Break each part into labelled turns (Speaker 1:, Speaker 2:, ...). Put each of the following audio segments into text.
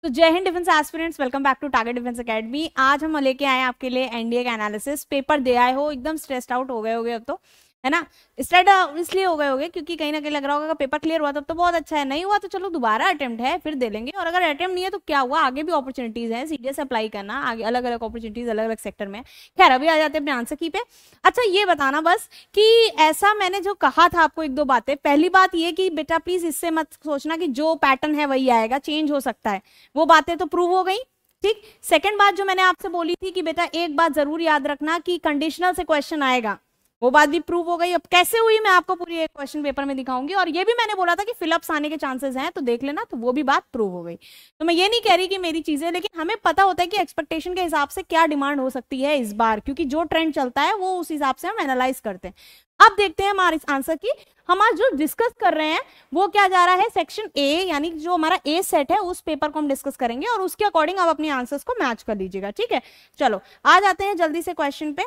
Speaker 1: तो जय हिंद defence aspirants, welcome back to target defence academy. आज हम लेके आए आपके लिए एनडीए का एनालिसिस। पेपर दे आए हो, एकदम स्ट्रेस्ड आउट हो गए होगे अब तो, है ना। स्ट्रेस्ड इसलिए हो गए होगे क्योंकि कहीं ना कहीं लग रहा होगा पेपर क्लियर हुआ तब तो बहुत अच्छा है, नहीं हुआ तो चलो दोबारा अटेम्प्ट है फिर दे लेंगे, और अगर अटेम्प्ट नहीं है तो क्या हुआ, आगे भी अपॉर्चुनिटीज है, सीडीएस अप्लाई करना, आगे अलग अलग अपॉर्चुनिटीज अलग अलग सेक्टर में। खैर अभी आ जाते हैं अपने आंसर की पे। अच्छा ये बताना बस कि ऐसा मैंने जो कहा था आपको एक दो बातें। पहली बात ये कि बेटा प्लीज इससे मत सोचना कि जो पैटर्न है वही आएगा, चेंज हो सकता है, वो बातें तो प्रूव हो गई। ठीक। सेकंड बात जो मैंने आपसे बोली थी कि बेटा एक बात जरूर याद रखना कि कंडीशनल से क्वेश्चन आएगा, वो बात भी प्रूव हो गई। अब कैसे हुई मैं आपको पूरी एक क्वेश्चन पेपर में दिखाऊंगी, और ये भी मैंने बोला था कि फिलअप्स आने के चांसेस हैं तो देख लेना, तो वो भी बात प्रूव हो गई। तो मैं ये नहीं कह रही कि मेरी चीजें, लेकिन हमें पता होता है कि एक्सपेक्टेशन के हिसाब से क्या डिमांड हो सकती है इस बार, क्योंकि जो ट्रेंड चलता है वो उस हिसाब से हम एनालाइज करते हैं। अब देखते हैं हमारे आंसर की। हम आज जो डिस्कस कर रहे हैं वो क्या जा रहा है, सेक्शन ए, यानी जो हमारा ए सेट है उस पेपर को हम डिस्कस करेंगे, और उसके अकॉर्डिंग आप अपने आंसर्स को मैच कर लीजिएगा। ठीक है, चलो आ जाते हैं जल्दी से क्वेश्चन पे।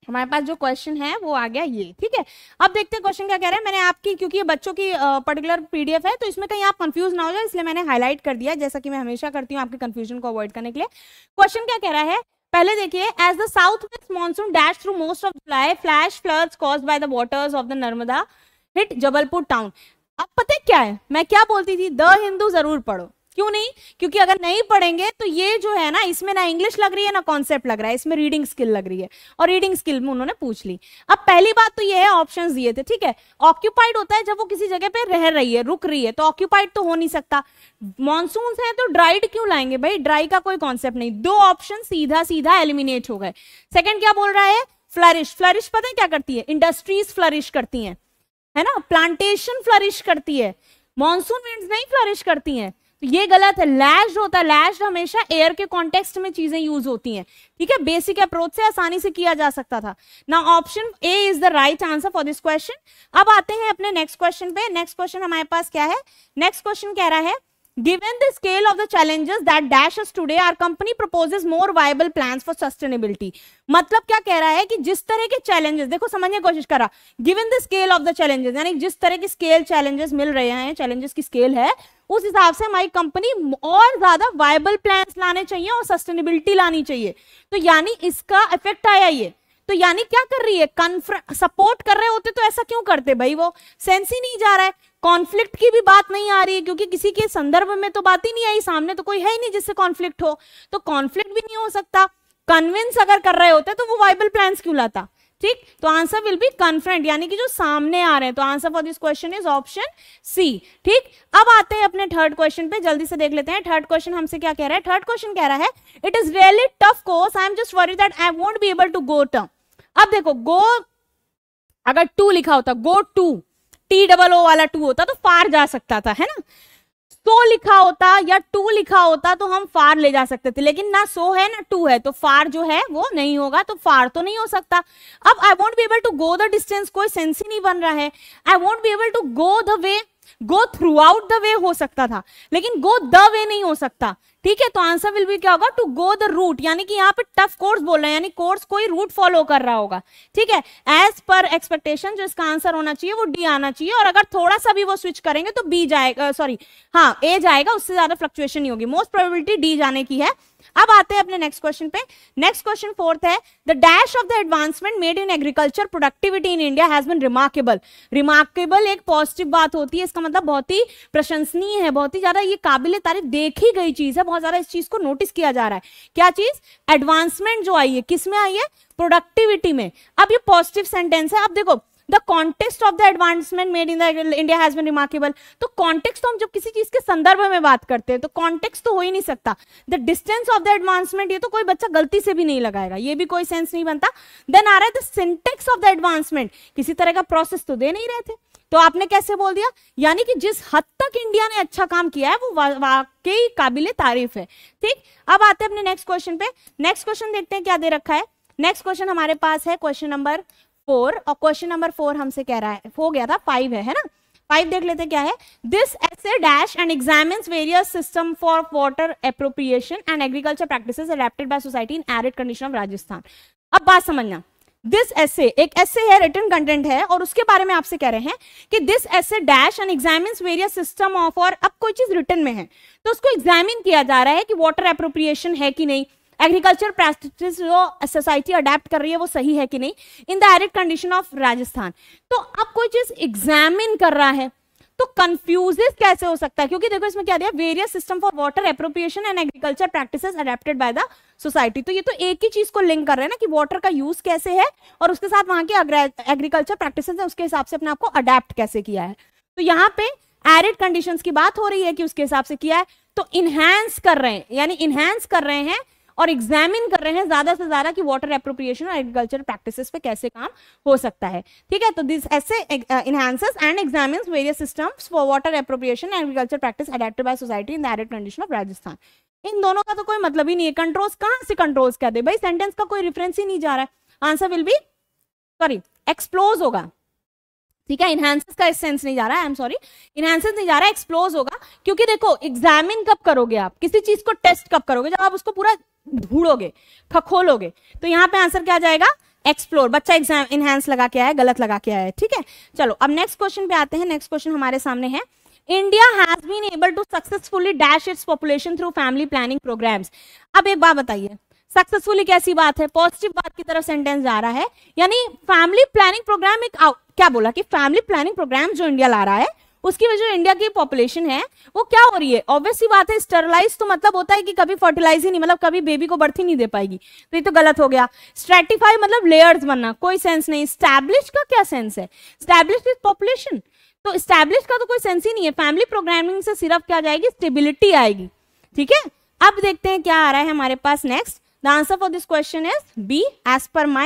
Speaker 1: हमारे पास जो क्वेश्चन है वो आ गया ये। ठीक है, अब देखते हैं क्वेश्चन क्या कह रहा है। मैंने आपकी, क्योंकि ये बच्चों की पर्टिकुलर पीडीएफ है तो इसमें कहीं आप कंफ्यूज ना हो जाए, इसलिए मैंने हाईलाइट कर दिया, जैसा कि मैं हमेशा करती हूँ आपके कंफ्यूजन को अवॉइड करने के लिए। क्वेश्चन क्या कह रहा है, पहले देखिए, as the south west monsoon dash through most of July, flash floods caused by the waters of the Narmada hit Jabalpur town. अब पता है क्या है, मैं क्या बोलती थी, द हिंदू जरूर पढ़ो। क्यों नहीं, क्योंकि अगर नहीं पढ़ेंगे तो ये जो है ना, इसमें ना इंग्लिश लग रही है ना कॉन्सेप्ट लग रहा है, इसमें रीडिंग स्किल लग रही है, और रीडिंग स्किल में उन्होंने पूछ ली। अब पहली बात तो ये है, ऑप्शंस दिए थे। ठीक है, ऑक्यूपाइड होता है जब वो किसी जगह पे रह रही है, रुक रही है, तो ऑक्यूपाइड तो हो नहीं सकता। मॉनसून है तो ड्राइड क्यों लाएंगे भाई, ड्राई का कोई कॉन्सेप्ट नहीं। दो ऑप्शन सीधा सीधा एलिमिनेट हो गए। सेकंड क्या बोल रहा है, फ्लरिश। फ्लरिश पता है क्या करती है, इंडस्ट्रीज फ्लरिश करती हैं, है ना, प्लांटेशन फ्लरिश करती है, मॉनसून विंड्स नहीं फ्लरिश करती हैं। तो ये गलत है। लैश्ड होता है, लैश्ड हमेशा एयर के कॉन्टेक्स्ट में चीजें यूज होती हैं। ठीक है, बेसिक अप्रोच से आसानी से किया जा सकता था ना। Option A is the right answer for this question. अब आते हैं अपने नेक्स्ट क्वेश्चन पे। नेक्स्ट क्वेश्चन हमारे पास क्या है, नेक्स्ट क्वेश्चन कह रहा है, given the scale of the challenges that dash us today, our company proposes more viable plans for sustainability। मतलब क्या कह रहा है कि जिस तरह के चैलेंजेस, देखो समझने की कोशिश करा, given the scale of the challenges, यानी जिस तरह की स्केल चैलेंजेस मिल रहे हैं, चैलेंजेस की स्केल है, उस हिसाब से हमारी कंपनी और ज्यादा वायबल प्लान्स लाने चाहिए और सस्टेनेबिलिटी लानी चाहिए। तो यानी इसका इफेक्ट आया ये, तो यानी क्या कर रही है, सपोर्ट कर रहे होते तो ऐसा क्यों करते भाई, वो सेंस ही नहीं जा रहा है। कॉन्फ्लिक्ट की भी बात नहीं आ रही है, क्योंकि किसी के संदर्भ में तो बात ही नहीं आई, सामने तो कोई है ही नहीं जिससे कॉन्फ्लिक्ट हो, तो कॉन्फ्लिक्ट भी नहीं हो सकता। कन्विंस अगर कर रहे होते तो वो वाइबल प्लान्स क्यों लाता। ठीक, तो आंसर विल बी कन्फ्रंट, यानी कि जो सामने आ रहे हैं। तो answer for this question is option C. ठीक, अब आते हैं अपने थर्ड क्वेश्चन पे, जल्दी से देख लेते हैं। थर्ड क्वेश्चन हमसे क्या कह रहा है, थर्ड क्वेश्चन कह रहा है, it is really tough course, I am just worried that I won't be able to go term. अब देखो, गो अगर टू लिखा होता, go to, T double O वाला टू होता तो फार जा सकता था, है ना। सो लिखा होता या टू लिखा होता तो हम फार ले जा सकते थे, लेकिन ना सो है ना टू है, तो फार जो है वो नहीं होगा, तो फार तो नहीं हो सकता। अब I won't be able to go the distance, कोई सेंस ही नहीं बन रहा है। I won't be able to go the way, go throughout the way हो सकता था, लेकिन गो द वे नहीं हो सकता। ठीक है, तो आंसर विल बी क्या होगा, टू गो द रूट, यानी कि यहाँ पे टफ कोर्स बोल रहे हैं, यानी कोर्स कोई रूट फॉलो कर रहा होगा। ठीक है, एज पर एक्सपेक्टेशन जो इसका आंसर होना चाहिए वो डी आना चाहिए, और अगर थोड़ा सा भी वो स्विच करेंगे तो बी जाएगा, सॉरी हाँ ए जाएगा, उससे ज्यादा फ्लक्चुएशन नहीं होगी, मोस्ट प्रोबेबिलिटी डी जाने की है। अब आते हैं अपने नेक्स्ट क्वेश्चन पे। नेक्स्ट क्वेश्चन फोर्थ है, the dash of the advancement made in agriculture productivity in India has been remarkable. Remarkable एक पॉजिटिव बात होती है, इसका मतलब बहुत ही प्रशंसनीय है, बहुत ही ज्यादा ये काबिल तारीफ देखी गई चीज है, बहुत ज्यादा इस चीज को नोटिस किया जा रहा है। क्या चीज, एडवांसमेंट जो आई है, किस में आई है, प्रोडक्टिविटी में। अब ये पॉजिटिव सेंटेंस है। अब देखो, the context of the advancement made in the India has been remarkable, तो कॉन्टेक्स्ट तो हम जब किसी चीज के संदर्भ में बात करते हैं तो कॉन्टेक्स्ट तो हो ही नहीं सकता। The distance of the advancement, ये तो कोई बच्चा गलती से भी नहीं लगाएगा, ये भी कोई सेंस नहीं बनता। देन आ रहा है the syntax of the advancement, किसी तरह का प्रोसेस तो दे नहीं रहे थे, तो आपने कैसे बोल दिया, यानी कि जिस हद तक इंडिया ने अच्छा काम किया है वो वाकई काबिले तारीफ है। ठीक, अब आते हैं अपने नेक्स्ट क्वेश्चन पे। नेक्स्ट क्वेश्चन देखते हैं क्या दे रखा है। नेक्स्ट क्वेश्चन हमारे पास है क्वेश्चन नंबर 4, और क्वेश्चन नंबर 4 हमसे कह रहा है, हो गया था 5 है ना। 5 देख लेते हैं क्या है, this essay dash and examines various system for water appropriation and agriculture practices adapted by society in arid condition of Rajasthan। अब बात समझना, दिस एसे, एक एसे है, रिटन कंटेंट है, और उसके बारे में आपसे कह रहे हैं कि this essay dash and examines various system of, और अब कोई चीज रिटन में है तो उसको एग्जामिन किया जा रहा है कि वाटर एप्रोप्रिएशन है कि नहीं, एग्रीकल्चर प्रैक्टिस जो सोसाइटी अडेप्ट कर रही है वो सही है कि नहीं इन the arid condition of Rajasthan. तो अब कोई चीज एग्जामिन कर रहा है तो कंफ्यूजेस कैसे हो सकता है, क्योंकि देखो इसमें क्या दिया, various system for water appropriation and agriculture practices adapted by the society. तो ये तो एक ही चीज को लिंक कर रहे हैं ना कि वाटर का यूज कैसे है और उसके साथ वहां के एग्रीकल्चर प्रैक्टिसेस है उसके हिसाब से अपने आपको अडेप्ट कैसे किया है। तो यहाँ पे एरिड कंडीशंस की बात हो रही है कि उसके हिसाब से किया है, तो इनहैंस कर रहे हैं, यानी इनहैंस कर रहे हैं और एग्जामिन कर रहे हैं ज्यादा से ज्यादा कि वाटर एप्रोप्रिएशन और एग्रीकल्चर प्रैक्टिसेस पे कैसे काम हो सकता है। ठीक है, तो this essay enhances and examines various systems for water appropriation and agriculture practice adapted by society in the arid condition of Rajasthan. इन दोनों का तो कोई मतलब ही नहीं है, कंट्रोल्स कहां से कंट्रोल्स कह दे भाई, सेंटेंस का कोई रेफरेंस ही नहीं जा रहा है। आंसर विल बी एक्सप्लोज होगा। ठीक है, इनहैंसेस का सेंस नहीं जा रहा है, आई एम सॉरी, इनहैंसेस नहीं जा रहा है, एक्सप्लोज होगा। क्योंकि देखो एग्जामिन कब करोगे आप, किसी चीज को टेस्ट कब करोगे, जब आप उसको पूरा ढूंढोगे, खखोलोगे। तो यहाँ पे आंसर क्या जाएगा, एक्सप्लोर। बच्चा एग्जाम इनहैंस लगा के आया है, गलत लगा के आया है। ठीक है, चलो अब नेक्स्ट क्वेश्चन पे आते हैं। नेक्स्ट क्वेश्चन हमारे सामने है, India has been able to successfully dash its population through family planning programmes. अब एक बात बताइए, सक्सेसफुली कैसी बात है, पॉजिटिव बात की तरफ सेंटेंस जा रहा है, यानी फैमिली प्लानिंग प्रोग्राम एक क्या बोला कि फैमिली प्लानिंग प्रोग्राम जो इंडिया ला रहा है उसकी वजह से इंडिया की पॉपुलेशन है वो क्या हो रही है, ऑब्वियस सी बात है, स्टरलाइज तो मतलब होता है कि कभी फर्टिलाइज ही नहीं, मतलब कभी बेबी को बर्थ ही नहीं दे पाएगी, तो ये तो गलत हो गया। स्ट्रेटिफाई मतलब लेयर्स बनना, कोई सेंस नहीं। स्टैब्लिश का क्या सेंस है, स्टैब्लिश इज पॉपुलेशन, तो स्टैब्लिश का तो कोई सेंस ही नहीं है। फैमिली प्रोग्रामिंग से सिर्फ क्या जाएगी, स्टेबिलिटी आएगी। ठीक है, अब देखते हैं क्या आ रहा है हमारे पास next. The answer for this question is B, as per my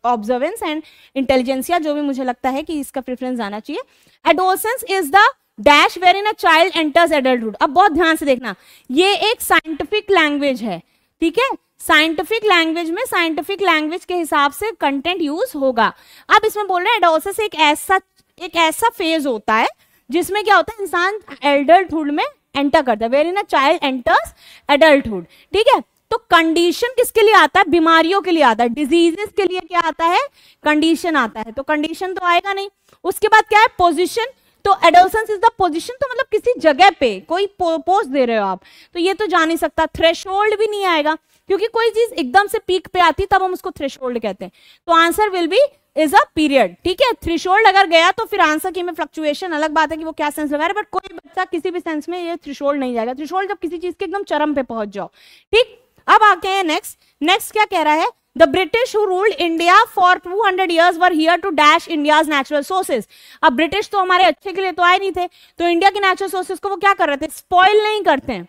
Speaker 1: observance and intelligence, जो भी मुझे लगता है कि इसका प्रेफरेंस आना चाहिए। Adolescence is the dash wherein a child enters adulthood। अब बहुत ध्यान से देखना, ये एक साइंटिफिक लैंग्वेज है। ठीक है, साइंटिफिक लैंग्वेज में साइंटिफिक लैंग्वेज के हिसाब से कंटेंट यूज होगा। अब इसमें बोल रहे हैं एडोलसेंस एक ऐसा फेज होता है जिसमें क्या होता है, इंसान एडल्टहुड में एंटर करता है, wherein a child enters adulthood. ठीक है, तो कंडीशन किसके लिए आता है, बीमारियों के लिए आता है, डिजीजेस के लिए क्या आता है, कंडीशन आता है। तो कंडीशन तो आएगा नहीं। उसके बाद क्या है, पोजीशन, तो एडोलसेंस इज द पोजीशन, तो मतलब किसी जगह पे कोई पोज दे रहे हो आप, तो ये तो जा नहीं सकता। थ्रेशोल्ड भी नहीं आएगा, क्योंकि कोई चीज एकदम से पीक पे आती तब हम उसको थ्रेशोल्ड कहते हैं। तो answer will B is a period. ठीक है, थ्रेशोल्ड अगर गया तो फिर आंसर की में फ्लक्चुएशन, अलग बात है कि वो क्या सेंस लगा रहे, बट कोई बच्चा किसी भी सेंस में ये थ्रेशोल्ड नहीं जाएगा। थ्रेशोल्ड जब किसी चीज के एकदम चरम पे पहुंच जाओ। ठीक, अब आके हैं नेक्स्ट क्या कह रहा है, the British who ruled India for 200 years were here to dash India's natural sources. अब ब्रिटिश तो हमारे अच्छे के लिए तो आए नहीं थे, तो इंडिया के नेचुरल सोर्सेज को वो क्या कर रहे थे, स्पॉइल नहीं करते हैं,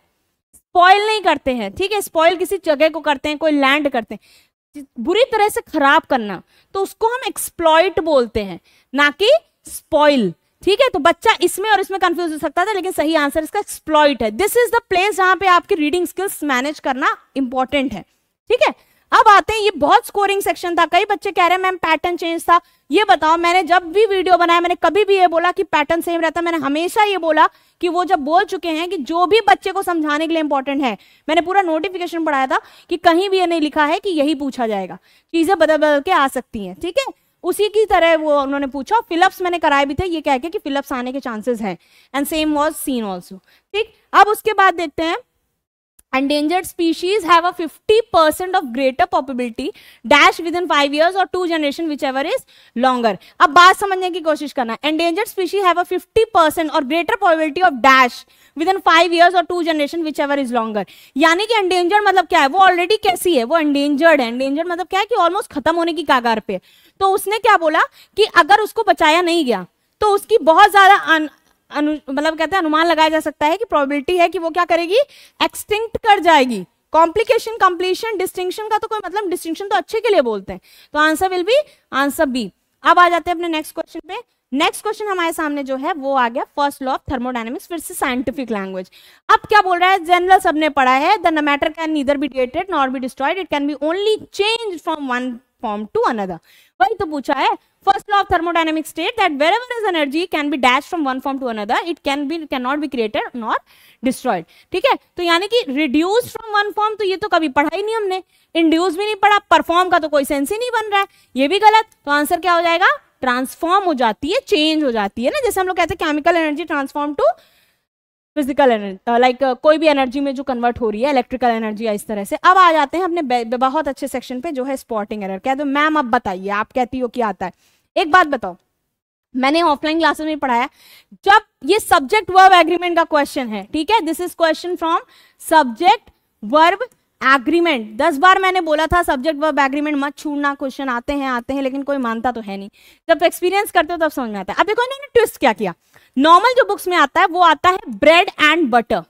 Speaker 1: स्पॉइल नहीं करते हैं। ठीक है, स्पॉइल किसी जगह को करते हैं, कोई लैंड करते हैं, बुरी तरह से खराब करना, तो उसको हम एक्सप्लॉइट बोलते हैं, ना कि स्पॉइल। ठीक है, तो बच्चा इसमें और इसमें कंफ्यूज हो सकता था, लेकिन सही आंसर इसका एक्सप्लॉइट है। दिस इज द प्लेस जहां पे आपकी रीडिंग स्किल्स मैनेज करना इंपॉर्टेंट है। ठीक है, अब आते हैं, ये बहुत स्कोरिंग सेक्शन था। कई बच्चे कह रहे हैं मैम पैटर्न चेंज था। ये बताओ, मैंने जब भी वीडियो बनाया मैंने कभी भी ये बोला कि पैटर्न सेम रहता है? मैंने हमेशा ये बोला कि वो जब बोल चुके हैं कि जो भी बच्चे को समझाने के लिए इंपॉर्टेंट है, मैंने पूरा नोटिफिकेशन पढ़ाया था कि कहीं भी ये नहीं लिखा है कि यही पूछा जाएगा, चीजें बदल बदल के आ सकती हैं। ठीक है, उसी की तरह वो उन्होंने पूछा, फिलअप्स मैंने कराए भी थे, ये कह के कि फिलअप्स आने के चांसेस हैं, and same was scene also. ठीक, अब उसके बाद देखते हैं, endangered species have a 50% of greater probability dash within 5 years or 2 generation whichever is longer। अब बात समझने की कोशिश करना, endangered species have a 50% और greater probability of dash within 5 years or 2 generation whichever is longer। यानी कि endangered मतलब क्या है, वो ऑलरेडी कैसी है, वो endangered है। endangered मतलब क्या है कि ऑलमोस्ट खत्म होने की कगार पे। तो उसने क्या बोला कि अगर उसको बचाया नहीं गया तो उसकी बहुत ज्यादा मतलब कहते हैं अनुमान लगाया जा सकता है कि प्रोबेबिलिटी है कि वो क्या करेगी, एक्सटिंक्ट कर जाएगी। कॉम्प्लिकेशन, कंप्लीशन, डिस्टिंक्शन का तो कोई मतलब, डिस्टिंक्शन तो अच्छे के लिए बोलते हैं। तो answer will be answer B. अब आ जाते हैं अपने नेक्स्ट क्वेश्चन पे। नेक्स्ट क्वेश्चन हमारे सामने जो है वो आ गया फर्स्ट लॉ ऑफ थर्मोडायनेमिक्स, फिर से साइंटिफिक लैंग्वेज। अब क्या बोल रहा है, जनरल सबने पढ़ा है, the matter can neither be created nor be destroyed, it can be only change from one form to another. वही तो पूछा है। First law of thermodynamics state that wherever is energy can be dash from one form to another, it can not be created nor destroyed. ठीक है, तो यानी कि reduce from one form, तो ये तो कभी पढ़ा ही नहीं हमने, इंड्यूस भी नहीं पढ़ा, परफॉर्म का तो कोई सेंस ही नहीं बन रहा है, ये भी गलत। तो आंसर क्या हो जाएगा, ट्रांसफॉर्म हो जाती है, चेंज हो जाती है ना, जैसे हम लोग कहते हैं chemical energy transform to physical energy, like कोई भी एनर्जी में जो कन्वर्ट हो रही है, इलेक्ट्रिकल एनर्जी या इस तरह से। अब आ जाते हैं अपने बहुत अच्छे सेक्शन पे जो है स्पॉटिंग एरर। कह दो मैम अब बताइए, आप कहती हो कि आता है। एक बात बताओ, मैंने ऑफलाइन क्लासेस में पढ़ाया, जब ये सब्जेक्ट वर्ब एग्रीमेंट का क्वेश्चन है, ठीक है, this is question from subject verb agreement. 10 बार मैंने बोला था सब्जेक्ट वर्ब एग्रीमेंट मत छूटना, क्वेश्चन आते हैं, लेकिन कोई मानता तो है नहीं। जब एक्सपीरियंस करते हो तब समझ में आता है। अब देखो इन्होंने ट्विस्ट क्या किया, नॉर्मल जो बुक्स में आता है वो आता है ब्रेड एंड बटर,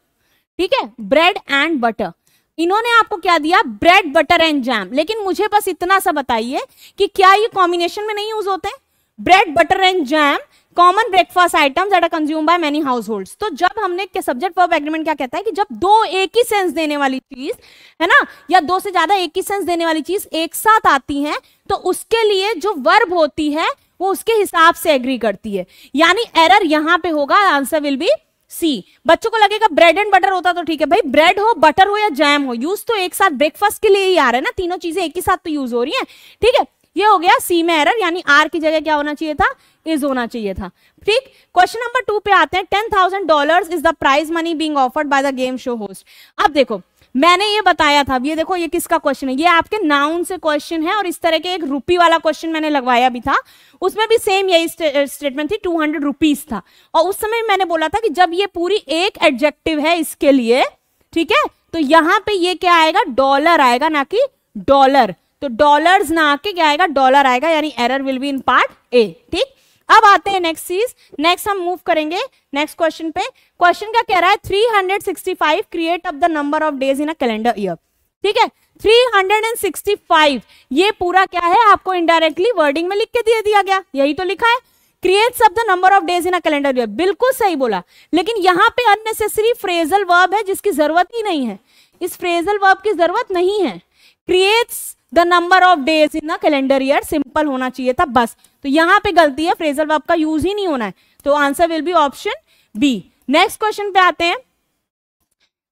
Speaker 1: ठीक है, ब्रेड एंड बटर। इन्होंने आपको क्या दिया, ब्रेड बटर एंड जैम। लेकिन मुझे बस इतना सा बताइए कि क्या ये कॉम्बिनेशन में नहीं यूज होते हैं, bread butter and jam common breakfast items that are consume by many households. तो जब हमने सब्जेक्ट वर्ब एग्रीमेंट क्या कहता है कि जब दो एक ही सेंस देने वाली चीज है ना, या दो से ज्यादा एक ही सेंस देने वाली चीज एक साथ आती है, तो उसके लिए जो वर्ब होती है वो उसके हिसाब से एग्री करती है। यानी एरर यहां पे होगा, आंसर विल बी सी। बच्चों को लगेगा ब्रेड एंड बटर होता तो ठीक है, भाई ब्रेड हो, बटर हो या जैम हो, यूज तो एक साथ ब्रेकफास्ट के लिए ही आ रहा है ना, तीनों चीजें एक ही साथ तो यूज हो रही है। ठीक है, ये हो गया सी में एरर, यानी आर की जगह क्या होना चाहिए था, इज होना चाहिए था। ठीक, क्वेश्चन नंबर 2 पे आते हैं। $10,000 is the prize money being offered by the game show host. अब देखो मैंने ये बताया था, ये देखो ये किसका क्वेश्चन है, ये आपके नाउन से क्वेश्चन है, और इस तरह के एक रुपी वाला क्वेश्चन मैंने लगवाया भी था, उसमें भी सेम यही स्टेटमेंट थी, 200 रुपीज था। और उस समय मैंने बोला था कि जब ये पूरी एक एडजेक्टिव है इसके लिए, ठीक है, तो यहां पे ये क्या आएगा, डॉलर आएगा ना कि डॉलर। तो डॉलर्स ना आके क्या आएगा, डॉलर आएगा, यानी error will be in part A. ठीक, अब आते हैं नेक्स्ट चीज, नेक्स्ट हम मूव करेंगे नेक्स्ट क्वेश्चन पे। क्वेश्चन क्या कह रहा है, 365 create up the number of days in a calendar year. ठीक है, 365 ये पूरा क्या है, आपको इनडायरेक्टली वर्डिंग में लिख के दे दिया गया, यही तो लिखा है, creates up the number of days in a calendar year. बिल्कुल सही बोला, लेकिन यहां पे अननेसेसरी फ्रेजल वर्ब है जिसकी जरूरत ही नहीं है, इस फ्रेजल वर्ब की जरूरत नहीं है। Creates the number of days in a calendar year simple होना चाहिए था बस, तो यहां पे गलती है, फ्रेजल वर्ब का यूज ही नहीं होना है, तो answer will be option B. Next question पे आते हैं,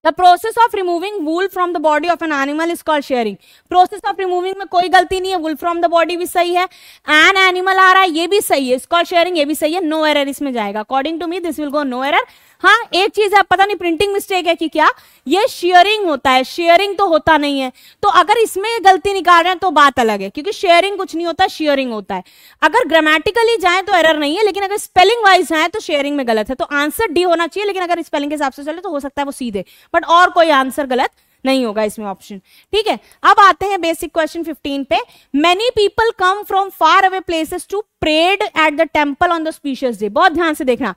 Speaker 1: the process of removing wool from the body of an animal is called shearing. Process of removing में कोई गलती नहीं है, वूल फ्रॉम द बॉडी भी सही है, एन एनिमल आ रहा है ये भी सही है, इज कॉल्ड शेयरिंग ये भी सही है, नो एरर इसमें जाएगा, according to me this will go no error. हाँ एक चीज है, पता नहीं प्रिंटिंग मिस्टेक है कि क्या, ये शेयरिंग होता है, शेयरिंग तो होता नहीं है, तो अगर इसमें गलती निकाल रहे हैं तो बात अलग है, क्योंकि शेयरिंग कुछ नहीं होता, शेयरिंग होता है। अगर ग्रामेटिकली जाए तो एरर नहीं है, लेकिन अगर स्पेलिंग वाइज जाए तो शेयरिंग में गलत है, तो आंसर डी होना चाहिए, लेकिन अगर स्पेलिंग के हिसाब से चले तो हो सकता है वो सीधे, बट और कोई आंसर गलत नहीं होगा इसमें ऑप्शन। ठीक है, अब आते हैं बेसिक क्वेश्चन 15 पे। Many people come from far away places to prayed at the temple on the auspicious day. बहुत ध्यान से देखना,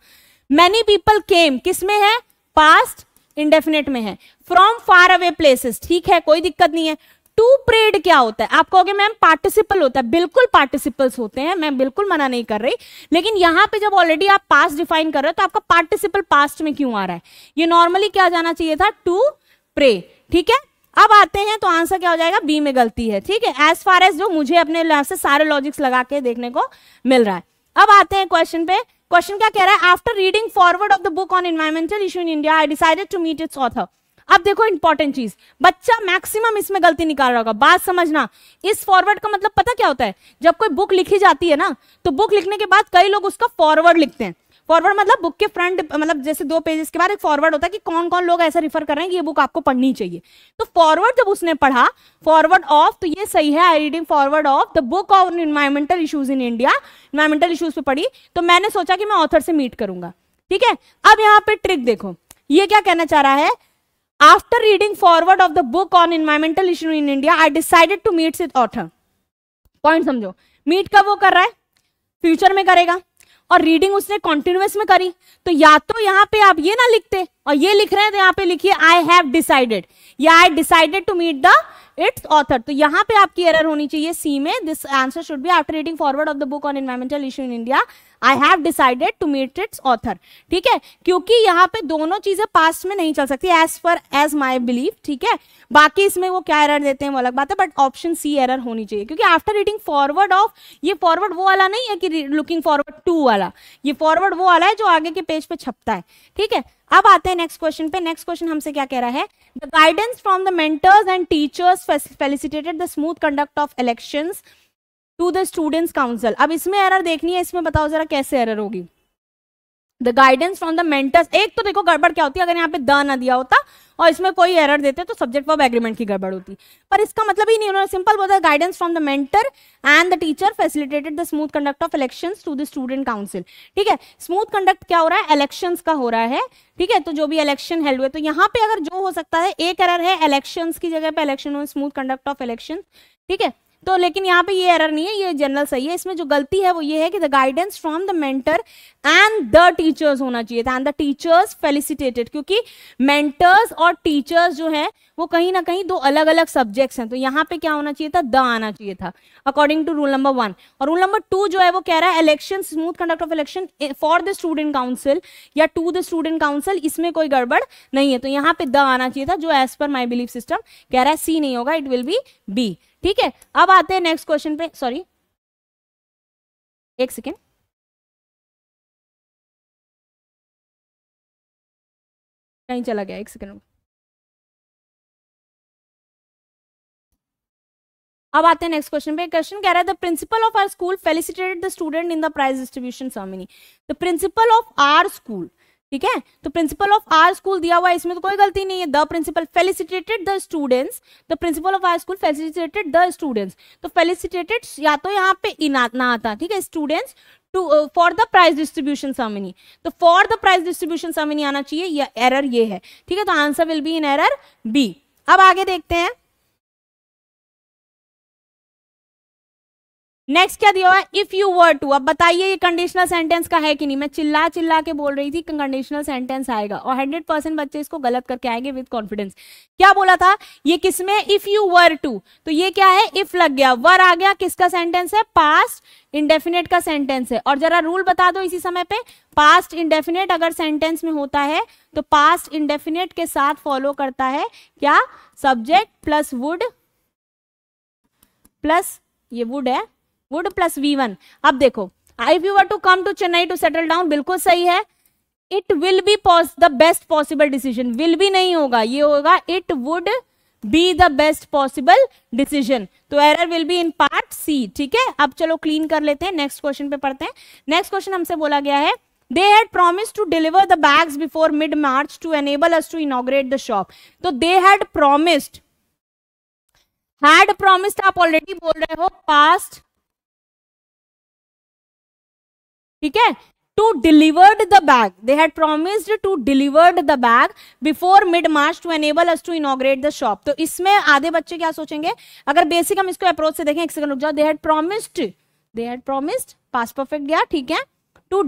Speaker 1: मेनी पीपल केम किसमें है, पास्ट इंडेफिनेट में है, फ्रॉम फार अवे प्लेसेस, ठीक है कोई दिक्कत नहीं है। टू प्रेड क्या होता है, आप कहोगे मैम पार्टिसिपल होता है, बिल्कुल पार्टिसिपल्स होते हैं, मैं बिल्कुल मना नहीं कर रही, लेकिन यहां पे जब ऑलरेडी आप पास्ट डिफाइन कर रहे हो तो आपका पार्टिसिपल पास्ट में क्यों आ रहा है, ये नॉर्मली क्या जाना चाहिए था, टू प्रे। ठीक है, अब आते हैं तो आंसर क्या हो जाएगा, बी में गलती है। ठीक है, एज फार एज जो मुझे अपने लिहाज से सारे लॉजिक्स लगा के देखने को मिल रहा है। अब आते हैं क्वेश्चन पे, क्वेश्चन क्या कह रहा है, after reading forward of the book on environmental issue in India I decided to meet its author. अब देखो इंपॉर्टेंट चीज, बच्चा मैक्सिमम इसमें गलती निकाल रहा होगा, बात समझना, इस फॉरवर्ड का मतलब पता क्या होता है, जब कोई बुक लिखी जाती है ना, तो बुक लिखने के बाद कई लोग उसका फॉरवर्ड लिखते हैं। फॉरवर्ड मतलब बुक के फ्रंट, मतलब जैसे 2 पेजेस के बाद एक फॉरवर्ड होता है कि कौन कौन लोग ऐसा रिफर कर रहे हैं कि ये बुक आपको पढ़नी चाहिए, तो फॉरवर्ड जब उसने पढ़ा, फॉरवर्ड ऑफ, तो ये सही है, I reading forward of the book of environmental issues in India, environmental issues पे पढ़ी, तो मैंने सोचा कि मैं ऑथर से मीट करूंगा। ठीक है, अब यहाँ पे ट्रिक देखो, ये क्या कहना चाह रहा है, after reading forward of the book on environmental issue in India I decided to meet with author. Point समझो, मीट कब वो कर रहा है, फ्यूचर में करेगा, और रीडिंग उसने कॉन्टिन्यूअस में करी, तो या तो यहाँ पे आप ये ना लिखते और ये लिख रहे हैं, तो यहाँ पे लिखिए आई हैव डिसाइडेड, या I decided to meet the its author, तो यहाँ पे आपकी एरर होनी चाहिए सी में, this answer should be after reading forward of the book on environmental issue in India I have decided to meet its author, ठीक है, क्योंकि यहाँ पे दोनों चीजें पास्ट में नहीं चल सकती एज माई बिलीव, ठीक है। बाकी इसमें वो क्या एरर देते हैं वो अलग बात है, बट ऑप्शन सी एरर होनी चाहिए, क्योंकि आफ्टर रीडिंग फॉरवर्ड ऑफ, ये फॉरवर्ड वो वाला नहीं है कि लुकिंग फॉरवर्ड टू वाला, ये फॉरवर्ड वो वाला है जो आगे के पेज पे छपता है, ठीक है। अब आते हैं नेक्स्ट क्वेश्चन पे। नेक्स्ट क्वेश्चन हमसे क्या कह रहा है, the guidance from the mentors and teachers felicitated the smooth conduct of elections to the students council. अब इसमें एरर देखनी है, इसमें बताओ जरा कैसे एरर होगी। The guidance from the mentors, एक तो देखो गड़बड़ क्या होती है, अगर यहाँ पे द ना दिया होता और इसमें कोई एरर देते तो सब्जेक्ट वर्ब एग्रीमेंट की गड़बड़ होती, पर इसका मतलब ही नहीं, उन्होंने सिंपल बोला guidance from the mentor and the teacher facilitated the smooth conduct of elections to the student council, ठीक है। स्मूथ कंडक्ट क्या हो रहा है, इलेक्शंस का हो रहा है, ठीक है, तो जो भी इलेक्शन हेल्ड हुए, तो यहाँ पे अगर जो हो सकता है एक एरर है इलेक्शंस की जगह पे इलेक्शन हो, स्मूथ कंडक्ट ऑफ इलेक्शन, ठीक है, तो लेकिन यहाँ पे ये एरर नहीं है, ये जनरल सही है। इसमें जो गलती है वो ये है कि the guidance from the mentor and the teachers होना चाहिए था, एंड द टीचर्स फेलिसिटेटेड, क्योंकि मेंटर्स और टीचर्स जो है वो कहीं ना कहीं दो अलग अलग सब्जेक्ट्स हैं, तो यहाँ पे क्या होना चाहिए था, द आना चाहिए था अकॉर्डिंग टू रूल नंबर 1। और रूल नंबर 2 जो है वो कह रहा है election, smooth conduct of election for the student council या टू द स्टूडेंट काउंसिल, इसमें कोई गड़बड़ नहीं है, तो यहाँ पे द आना चाहिए था, जो एज पर माई बिलीफ सिस्टम कह रहा है सी नहीं होगा, इट विल बी बी, ठीक है। अब आते हैं नेक्स्ट क्वेश्चन पे, सॉरी एक सेकेंड, कहीं चला गया, एक सेकेंड। अब आते हैं नेक्स्ट क्वेश्चन पे। क्वेश्चन कह रहा है the principal of our school felicitated the student in the prize distribution ceremony. The principal of our school, ठीक है, तो प्रिंसिपल ऑफ आवर स्कूल दिया हुआ है, इसमें तो कोई गलती नहीं है, the principal felicitated the students, the principal of our school felicitated the students, तो फेलिसिटेटेड या तो यहाँ पे ना आता, ठीक है, students to for the prize distribution ceremony, तो for the prize distribution ceremony आना चाहिए, या एरर ये है, ठीक है, तो answer will be in error B. अब आगे देखते हैं नेक्स्ट क्या दिया हुआ है, इफ यू वर टू। अब बताइए ये कंडीशनल सेंटेंस का है कि नहीं, मैं चिल्ला चिल्ला के बोल रही थी कंडीशनल सेंटेंस आएगा, और 100% बच्चे इसको गलत करके आएंगे विद कॉन्फिडेंस। क्या बोला था ये किसमें, इफ यू वर टू, तो ये क्या है, इफ लग गया, वर आ गया, किसका सेंटेंस है, पास्ट इंडेफिनेट का सेंटेंस है। और जरा रूल बता दो इसी समय पे, पास्ट इंडेफिनेट अगर सेंटेंस में होता है तो पास्ट इंडेफिनेट के साथ फॉलो करता है क्या, सब्जेक्ट प्लस वुड प्लस, ये वुड है, वुड प्लस V1। अब देखो, if you were to come to Chennai to settle down, बिल्कुल सही है, it will be the best possible decision, will भी नहीं होगा, ये होगा it would be the best possible decision, तो error will be in part C, ठीक है। अब चलो क्लीन कर लेते हैं, नेक्स्ट क्वेश्चन पे पढ़ते हैं। नेक्स्ट क्वेश्चन हमसे बोला गया है they had promised to deliver the bags before mid March to enable us to inaugurate the shop, तो they had promised आप ऑलरेडी बोल रहे हो पास्ट, ठीक है, to delivered the bag, they had promised to delivered the bag before mid March to enable us to inaugurate the shop. तो इसमें आधे बच्चे क्या सोचेंगे, अगर बेसिक हम इसको अप्रोच से देखें, एक सेकंड रुक जाओ, they had promised past perfect गया, ठीक है, to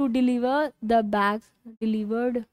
Speaker 1: deliver the bags, delivered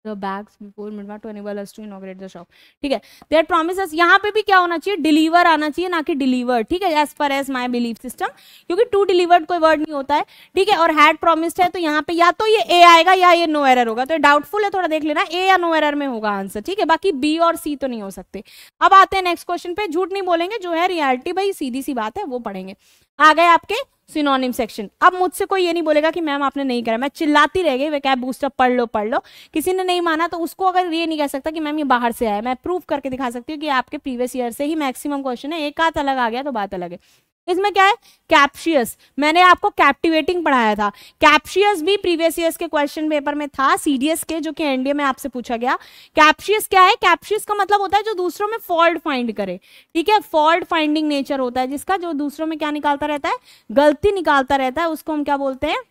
Speaker 1: the bags before midnight to enable us to inaugurate the shop, ठीक है। they had promised us, यहाँ पे भी क्या होना चाहिए, डिलीवर आना चाहिए, ना कि डिलीवर्ड, ठीक है, as per as my belief system, क्योंकि टू डिलीवर्ड कोई वर्ड नहीं होता है, ठीक है। और हैड प्रॉमिस्ड है, तो यहाँ पे या तो ये ए आएगा या ये नो एरर होगा, तो डाउटफुल है, थोड़ा देख लेना, ए या नो एरर में होगा आंसर, ठीक है, बाकी बी और सी तो नहीं हो सकते। अब आते हैं नेक्स्ट क्वेश्चन पे, झूठ नहीं बोलेंगे, जो है रियलिटी भाई सीधी सी बात है वो पढ़ेंगे। आ गए आपके सिनोनिम सेक्शन। अब मुझसे कोई ये नहीं बोलेगा कि मैम आपने नहीं करा, मैं चिल्लाती रह गई, वे क्या बूस्टर पढ़ लो, किसी ने नहीं माना तो उसको अगर ये नहीं कह सकता कि मैम ये बाहर से आया, मैं प्रूफ करके दिखा सकती हूँ कि आपके प्रीवियस ईयर से ही मैक्सिमम क्वेश्चन है, एक आध अलग आ गया तो बात अलग है। इसमें क्या है, कैप्शियस, मैंने आपको कैप्टिवेटिंग पढ़ाया था, कैप्शियस भी प्रीवियस ईयर्स के क्वेश्चन पेपर में था, सीडीएस के, जो कि एनडीए में आपसे पूछा गया। कैप्शियस क्या है, कैप्शियस का मतलब होता है जो दूसरों में फॉल्ट फाइंड करे, ठीक है, फॉल्ट फाइंडिंग नेचर होता है जिसका, जो दूसरों में क्या निकालता रहता है, गलती निकालता रहता है, उसको हम क्या बोलते हैं,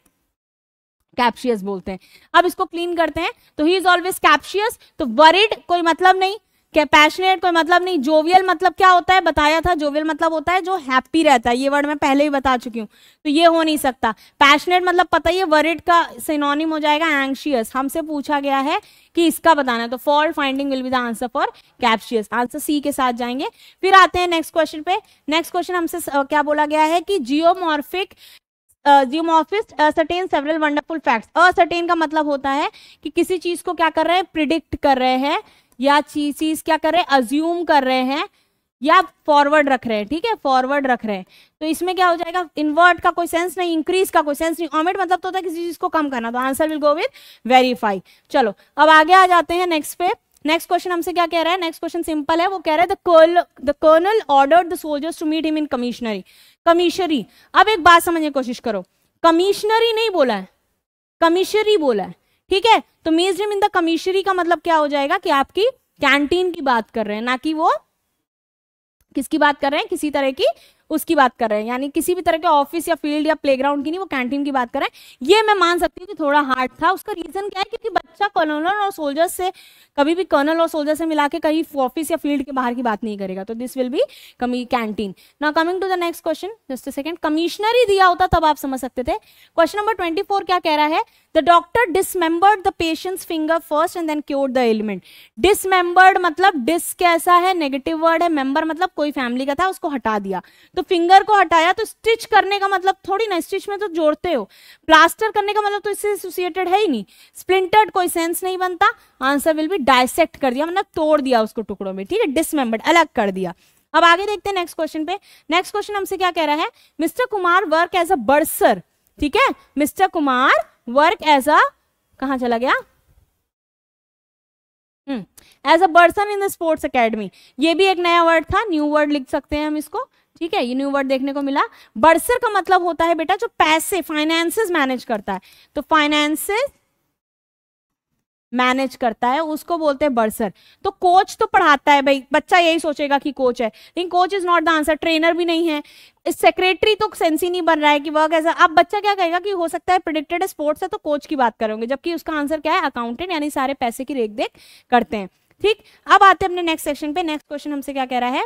Speaker 1: कैप्शियस बोलते हैं। अब इसको क्लीन करते हैं, तो ही इज ऑलवेज कैप्शियस, तो वरिड कोई मतलब नहीं, पैशनेट कोई मतलब नहीं, जोवियल मतलब क्या होता है, बताया था, जोवियल मतलब होता है जो हैप्पी रहता है, ये वर्ड मैं पहले ही बता चुकी हूँ, तो ये हो नहीं सकता। पैशनेट मतलब पता ही है, वरिड का सिनोनिम हो जाएगा एंग्शियस, हमसे पूछा गया है कि इसका बताना है, तो fault finding will be the answer for captious, answer C के साथ जाएंगे। फिर आते हैं नेक्स्ट क्वेश्चन पे। नेक्स्ट क्वेश्चन हमसे क्या बोला गया है कि geomorphic geomorphist ascertain several wonderful facts. Ascertain का मतलब होता है कि किसी चीज को क्या कर रहे हैं, प्रिडिक्ट कर रहे हैं, या चीज क्या कर रहे हैं, अज्यूम कर रहे हैं, या फॉरवर्ड रख रहे हैं। ठीक है, फॉरवर्ड रख रहे हैं। तो इसमें क्या हो जाएगा, इन्वर्ट का कोई सेंस नहीं, इंक्रीज का कोई सेंस नहीं, ओमिट मतलब तो होता है किसी चीज को कम करना, तो answer will go with verify. चलो अब आगे आ जाते हैं नेक्स्ट पे। नेक्स्ट क्वेश्चन हमसे क्या कह रहा है, नेक्स्ट क्वेश्चन सिंपल है, वो कह रहा है the colonel ordered the soldiers to meet him in commissionary. Commissionary, अब एक बात समझने की कोशिश करो, कमिश्नरी नहीं बोला है, कमिश्नरी बोला है। ठीक है, तो मीट हिम इन द कमिश्नरी का मतलब क्या हो जाएगा कि आपकी कैंटीन की बात कर रहे हैं, ना कि वो किसकी बात कर रहे हैं, किसी तरह की उसकी बात कर रहे हैं, यानी किसी भी तरह के ऑफिस या फील्ड या प्लेग्राउंड की नहीं, वो कैंटीन की बात कर रहे हैं। ये मैं मान सकती हूँ कि थोड़ा हार्ड था। उसका रीजन क्या है, क्योंकि बच्चा कर्नल और सोल्जर से कभी भी कर्नल और सोल्जर से मिला के कहीं ऑफिस या फील्ड के बाहर की बात नहीं करेगा, तो this will be canteen. Now coming to the next question, just a second, commissionary दिया होता तब आप समझ सकते थे। क्वेश्चन नंबर 24 क्या कह रहा है, the doctor dismembered the patient's finger first and then cured the ailment. Dismembered मतलब डिस कैसा है, नेगेटिव वर्ड है, मेंबर मतलब कोई फैमिली का था उसको हटा दिया, तो फिंगर को हटाया, तो स्टिच करने का मतलब थोड़ी ना, स्टिच में तो जोड़ते हो, प्लास्टर करने का मतलब तो इससे एसोसिएटेड है ही नहीं, स्प्लिंटर्ड कोई सेंस नहीं बनता, आंसर विल बी डायसेक्ट कर दिया, मतलब तोड़ दिया उसको टुकड़ों में। ठीक है, डिसमेंबर्ड अलग कर दिया। अब आगे देखते हैं नेक्स्ट क्वेश्चन पे। नेक्स्ट क्वेश्चन हमसे क्या कह रहा है, mister Kumar work as a bursar. ठीक है, mister Kumar work as a, कहां चला गया, as a person in the sports academy. ये भी एक नया वर्ड था, न्यू वर्ड लिख सकते हैं हम इसको। ठीक है, ये न्यू वर्ड देखने को मिला। बर्सर का मतलब होता है बेटा जो पैसे, फाइनेंसेस मैनेज करता है, तो फाइनेंसेस मैनेज करता है उसको बोलते हैं बर्सर। तो कोच तो पढ़ाता है भाई, बच्चा यही सोचेगा कि कोच है, लेकिन coach is not the answer, trainer भी नहीं है, सेक्रेटरी तो सेंस ही नहीं बन रहा है कि वह कैसा। अब बच्चा क्या कहेगा कि हो सकता है प्रेडिक्टेड स्पोर्ट्स है तो कोच की बात करेंगे, जबकि उसका आंसर क्या है, अकाउंटेंट, यानी सारे पैसे की रेख देख करते हैं। ठीक, अब आते हैं अपने नेक्स्ट सेक्शन पे। नेक्स्ट क्वेश्चन हमसे क्या कह रहा है,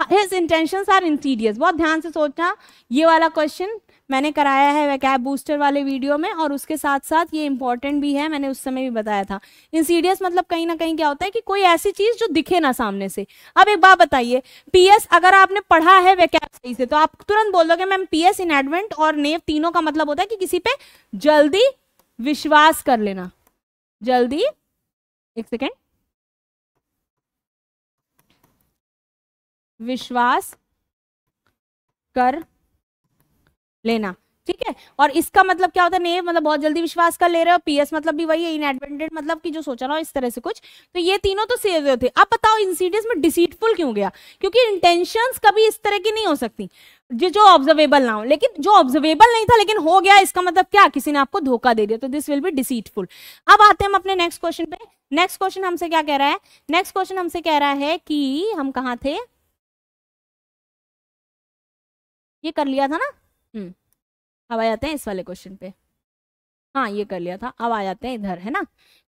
Speaker 1: हिज इंटेंशंस आर इंसीडियस। बहुत ध्यान से सोचना, ये वाला क्वेश्चन मैंने कराया है वैकैब बूस्टर वाले वीडियो में, और उसके साथ साथ ये इंपॉर्टेंट भी है, मैंने उस समय भी बताया था। इंसीडियस मतलब कहीं ना कहीं क्या होता है कि कोई ऐसी चीज जो दिखे ना सामने से। अब एक बात बताइए, पीएस अगर आपने पढ़ा है वैकैब सही से तो आप तुरंत बोल दोगे मैम पीएस, इन एडवेंट और नेव तीनों का मतलब होता है कि किसी पे जल्दी विश्वास कर लेना, जल्दी, एक सेकेंड, विश्वास कर लेना। ठीक है, और इसका मतलब क्या होता है, नेव मतलब बहुत जल्दी विश्वास कर ले रहे हो, पीएस मतलब भी वही है, इनएडवेंटेड मतलब कि जो सोचा रहा हो, इस तरह से कुछ। तो ये तीनों तो सेव थे। अब बताओ इंसीडियस में डिसीटफुल क्यों गया, क्योंकि इंटेंशंस कभी इस तरह की नहीं हो सकती जो ऑब्जर्वेबल ना हो, लेकिन जो ऑब्जर्वेबल नहीं था लेकिन हो गया, इसका मतलब क्या, किसी ने आपको धोखा दे दिया, तो दिस विल बी डिसीटफुल। अब आते हैं हम अपने नेक्स्ट क्वेश्चन पे। नेक्स्ट क्वेश्चन हमसे क्या कह रहा है, नेक्स्ट क्वेश्चन हमसे कह रहा है कि हम कहाँ थे, ये कर लिया था ना, अब आ जाते हैं इस वाले क्वेश्चन पे। हाँ ये कर लिया था, अब आ जाते हैं इधर, है ना।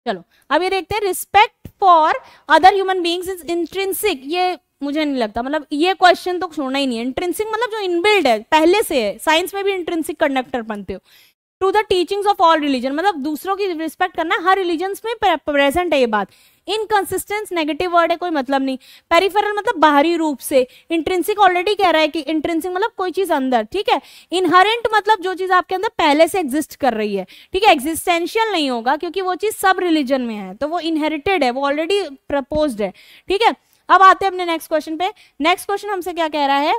Speaker 1: चलो अब ये देखते हैं, respect for other human beings is intrinsic. ये मुझे नहीं लगता, मतलब ये क्वेश्चन तो छोड़ना ही नहीं है। इंट्रिंसिक मतलब जो इनबिल्ड है, पहले से है, साइंस में भी इंट्रिंसिक कंडक्टर बनते हो। To the teachings of all religion मतलब दूसरों की रिस्पेक्ट करना, हर रिलीजन्स में प्रेजेंट है ये बात। इनकंसिस्टेंस नेगेटिव वर्ड है, कोई मतलब नहीं। पेरिफेरल मतलब बाहरी रूप से। इंट्रिंसिक ऑलरेडी कह रहा है कि इंट्रिंसिक मतलब कोई चीज अंदर, ठीक है। इनहेरेंट मतलब जो चीज आपके अंदर पहले से एग्जिस्ट कर रही है, ठीक है। एग्जिस्टेंशियल नहीं होगा क्योंकि वो चीज सब रिलीजन में है, तो वो इनहेरिटेड है, वो ऑलरेडी प्रपोज्ड है, ठीक है। अब आते हैं अपने नेक्स्ट क्वेश्चन पे। नेक्स्ट क्वेश्चन हमसे क्या कह रहा है,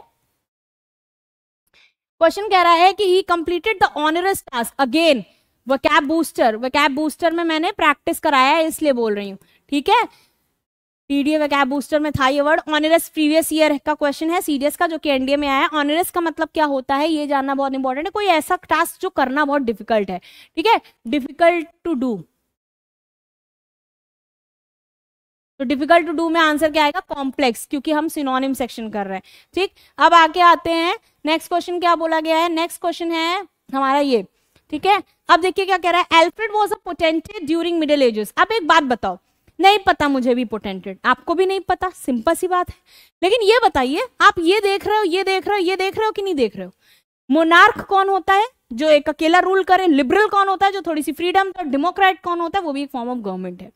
Speaker 1: क्वेश्चन कह रहा है कि ही completed the onerous task again vocab booster. Vocab booster में मैंने प्रैक्टिस कराया है इसलिए बोल रही हूँ, ठीक है। पीडीए वोकैब बूस्टर में था ये वर्ड। ऑनरस प्रीवियस ईयर का क्वेश्चन है सीडीएस का, जो कि एनडीए में आया है। ऑनरस का मतलब क्या होता है ये जानना बहुत इंपॉर्टेंट है। कोई ऐसा टास्क जो करना बहुत डिफिकल्ट है, ठीक है, डिफिकल्ट टू डू। तो डिफिकल्ट टू डू में आंसर क्या आएगा, कॉम्प्लेक्स, क्योंकि हम सिनोनिम सेक्शन कर रहे हैं, ठीक। अब आगे आते हैं, नेक्स्ट क्वेश्चन क्या बोला गया है। नेक्स्ट क्वेश्चन है हमारा ये, ठीक है। अब देखिए क्या कह रहा है, Alfred was a potentate during Middle Ages. अब एक बात बताओ, नहीं पता मुझे भी, पोटेंटेड आपको भी नहीं पता, सिंपल सी बात है। लेकिन ये बताइए, आप ये देख रहे हो, ये देख रहे हो, ये देख रहे हो कि नहीं देख रहे हो, मोनार्क कौन होता है, जो एक अकेला रूल करे। लिबरल कौन होता है, जो थोड़ी सी फ्रीडम। तो डेमोक्रेट कौन होता है, वो भी एक फॉर्म ऑफ गवर्नमेंट है।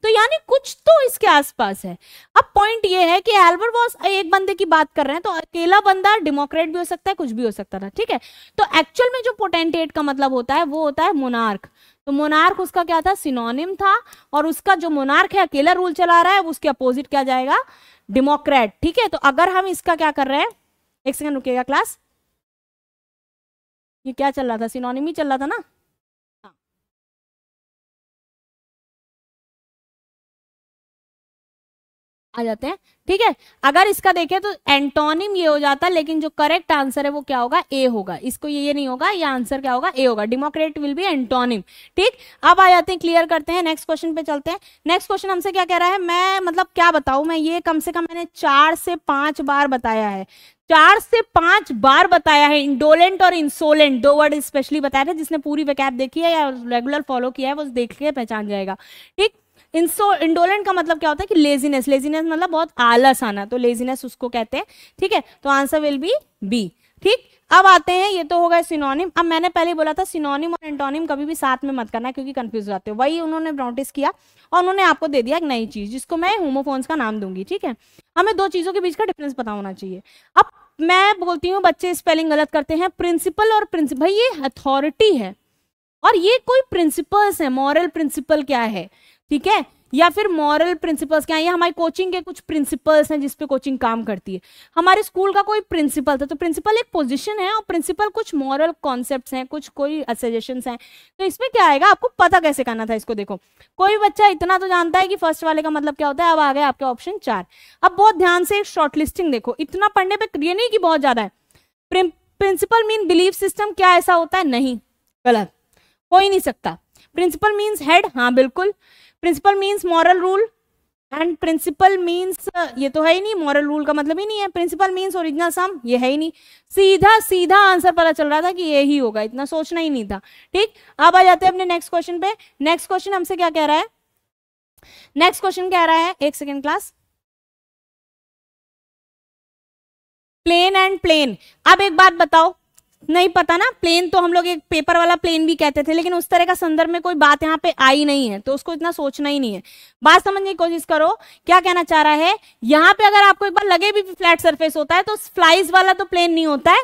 Speaker 1: तो यानी कुछ तो इसके आसपास है। अब पॉइंट ये है कि एल्बर्ट बॉस एक बंदे की बात कर रहे हैं, तो अकेला बंदा डेमोक्रेट भी हो सकता है, कुछ भी हो सकता था, ठीक है। तो एक्चुअल में जो पोटेंटेट का मतलब होता है वो होता है मोनार्क। तो मोनार्क उसका क्या था, सिनोनिम था। और उसका जो मोनार्क है अकेला रूल चला रहा है, उसके अपोजिट क्या जाएगा, डेमोक्रेट, ठीक है। तो अगर हम इसका क्या कर रहे हैं, एक सेकंड रुकिएगा क्लास, ये क्या चल रहा था, सिनोनिम ही चल रहा था ना। हाँ। आ जाते हैं, ठीक है। अगर इसका देखें तो एंटोनिम ये हो जाता है, लेकिन जो करेक्ट आंसर है वो क्या होगा, ए होगा। इसको ये नहीं होगा, ये आंसर क्या होगा, ए होगा। डेमोक्रेट विल बी एंटोनिम, ठीक। अब आ जाते हैं, क्लियर करते हैं, नेक्स्ट क्वेश्चन पे चलते हैं। नेक्स्ट क्वेश्चन हमसे क्या कह रहा है, मैं मतलब क्या बताऊं, मैं ये कम से कम मैंने 4 से 5 बार बताया है, 4 से 5 बार बताया है। इंडोलेंट और इंसोलेंट 2 वर्ड स्पेशली बताया था। जिसने पूरी वैकैब देखी है या रेगुलर फॉलो किया है वो देख के पहचान जाएगा, ठीक। इंडोलेंट का मतलब क्या होता है कि लेजीनेस, लेजीनेस मतलब बहुत आलस आना, तो लेजीनेस उसको कहते हैं, ठीक है। तो आंसर विल बी बी, ठीक। अब आते हैं, ये तो होगा सिनोनिम। अब मैंने पहले बोला था सिनोनिम और एंटोनिम कभी भी साथ में मत करना, क्योंकि कंफ्यूज हो जाते हो। वही उन्होंने नोटिस किया और उन्होंने आपको दे दिया एक नई चीज, जिसको मैं होमोफोन्स का नाम दूंगी, ठीक है। हमें 2 चीजों के बीच का डिफरेंस पता होना चाहिए। अब मैं बोलती हूँ बच्चे स्पेलिंग गलत करते हैं, प्रिंसिपल और प्रिंसिपल, भाई ये अथॉरिटी है और ये कोई प्रिंसिपल्स है। मॉरल प्रिंसिपल क्या है, ठीक है, या फिर मॉरल प्रिंसिपल्स क्या है, ये हमारी कोचिंग के कुछ प्रिंसिपल्स हैं जिसपे कोचिंग काम करती है। हमारे स्कूल का कोई प्रिंसिपल था, तो प्रिंसिपल एक पोजीशन है और प्रिंसिपल कुछ मॉरल कॉन्सेप्ट्स हैं, कुछ कोई सजेशंस हैं। तो इसमें क्या आएगा, आपको पता कैसे करना था इसको। देखो कोई बच्चा इतना तो जानता है कि फर्स्ट वाले का मतलब क्या होता है। अब आ गया आपके ऑप्शन 4। अब बहुत ध्यान से शॉर्ट लिस्टिंग देखो, इतना पढ़ने पर ये नहीं कि बहुत ज्यादा है। प्रिंसिपल मीन बिलीफ सिस्टम, क्या ऐसा होता है, नहीं, गलत, हो ही नहीं सकता। प्रिंसिपल मीन्स हेड, हाँ बिल्कुल। Principal means moral rule, and principal means, ये तो है ही नहीं, मॉरल रूल का मतलब ही नहीं है। प्रिंसिपल मीन्स ओरिजिनल सम, ये है ही नहीं। सीधा सीधा आंसर पता चल रहा था कि ये ही होगा, इतना सोचना ही नहीं था, ठीक। अब आ जाते हैं अपने नेक्स्ट क्वेश्चन पे। नेक्स्ट क्वेश्चन हमसे क्या कह रहा है, नेक्स्ट क्वेश्चन कह रहा है, एक second class, plain and plain. अब एक बात बताओ, नहीं पता ना, प्लेन तो हम लोग एक पेपर वाला प्लेन भी कहते थे, लेकिन उस तरह का संदर्भ में कोई बात यहाँ पे आई नहीं है, तो उसको इतना सोचना ही नहीं है। बात समझने की कोशिश करो, क्या कहना चाह रहा है यहाँ पे। अगर आपको एक बार लगे भी फ्लैट सरफेस होता है, तो फ्लाइज वाला तो प्लेन नहीं होता है,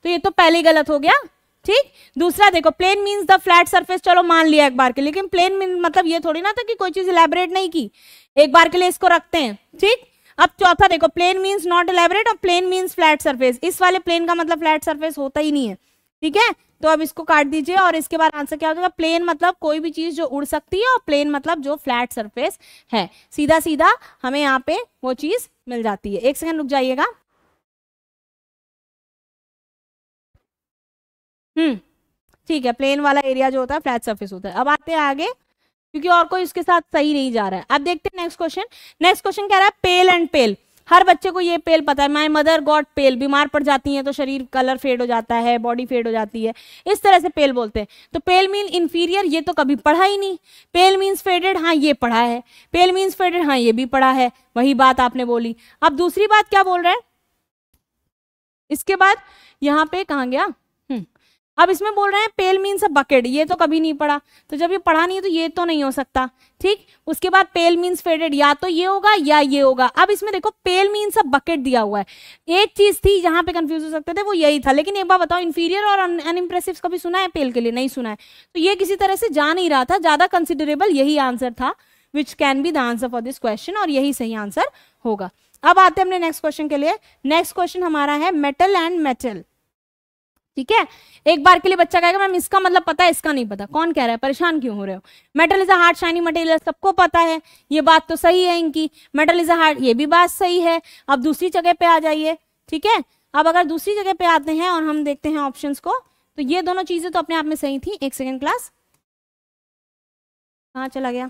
Speaker 1: तो ये तो पहले ही गलत हो गया, ठीक। दूसरा देखो, plane means the flat surface, चलो मान लिया एक बार के लिए, लेकिन प्लेन मीन मतलब ये थोड़ी ना था कि कोई चीज इलेबोरेट नहीं की, एक बार के लिए इसको रखते हैं, ठीक। अब चौथा देखो, प्लेन मीन्स नॉट इलेबोरेट और प्लेन मीन्स फ्लैट सरफेस। इस वाले प्लेन का मतलब फ्लैट सरफेस होता ही नहीं है, ठीक है। तो अब इसको काट दीजिए और इसके बाद आंसर क्या हो जाएगा, प्लेन मतलब कोई भी चीज जो उड़ सकती है और प्लेन मतलब जो फ्लैट सरफेस है। सीधा सीधा हमें यहाँ पे वो चीज मिल जाती है। एक सेकंड रुक जाइएगा। ठीक है, प्लेन वाला एरिया जो होता है फ्लैट सरफेस होता है। अब आते हैं आगे, क्योंकि और कोई उसके साथ सही नहीं जा रहा है। अब देखते हैं नेक्स्ट क्वेश्चन। नेक्स्ट क्वेश्चन कह रहा है पेल एंड पेल। हर बच्चे को ये पेल पता है, माय मदर गॉट पेल, बीमार पड़ जाती हैं तो शरीर कलर फेड हो जाता है, बॉडी फेड हो जाती है, इस तरह से पेल बोलते हैं। तो पेल मीन इंफीरियर, ये तो कभी पढ़ा ही नहीं। पेल मीन्स फेडेड, हाँ ये पढ़ा है। पेल मीन्स फेडेड, हाँ ये भी पढ़ा है, वही बात आपने बोली। अब दूसरी बात क्या बोल रहे हैं, इसके बाद यहाँ पे कहाँ गया, अब इसमें बोल रहे हैं पेल मीन्स अ बकेट, ये तो कभी नहीं पढ़ा, तो जब ये पढ़ा नहीं है तो ये तो नहीं हो सकता, ठीक। उसके बाद पेल मीन्स फेडेड, या तो ये होगा या ये होगा। अब इसमें देखो पेल मीन्स अ बकेट दिया हुआ है, एक चीज थी जहां पे कंफ्यूज हो सकते थे वो यही था। लेकिन एक बार बताओ, इंफीरियर और अनइम्प्रेसिव कभी सुना है पेल के लिए, नहीं सुना है, तो ये किसी तरह से जा नहीं रहा था, ज्यादा कंसिडरेबल यही आंसर था, which can be the answer for this question, और यही सही आंसर होगा। अब आते हैं अपने नेक्स्ट क्वेश्चन के लिए। नेक्स्ट क्वेश्चन हमारा है मेटल एंड मेटल, ठीक है। एक बार के लिए बच्चा कहेगा मैम इसका मतलब पता है, इसका नहीं पता। कौन कह रहा है, परेशान क्यों हो रहे हो। Metal is a hard shiny material, सबको पता है, ये बात तो सही है इनकी। मेटल इज अ हार्ड, ये भी बात सही है। अब दूसरी जगह पे आ जाइए, ठीक है। अब अगर दूसरी जगह पे आते हैं और हम देखते हैं ऑप्शंस को, तो ये दोनों चीजें तो अपने आप में सही थी। एक सेकेंड क्लास, कहाँ चला गया,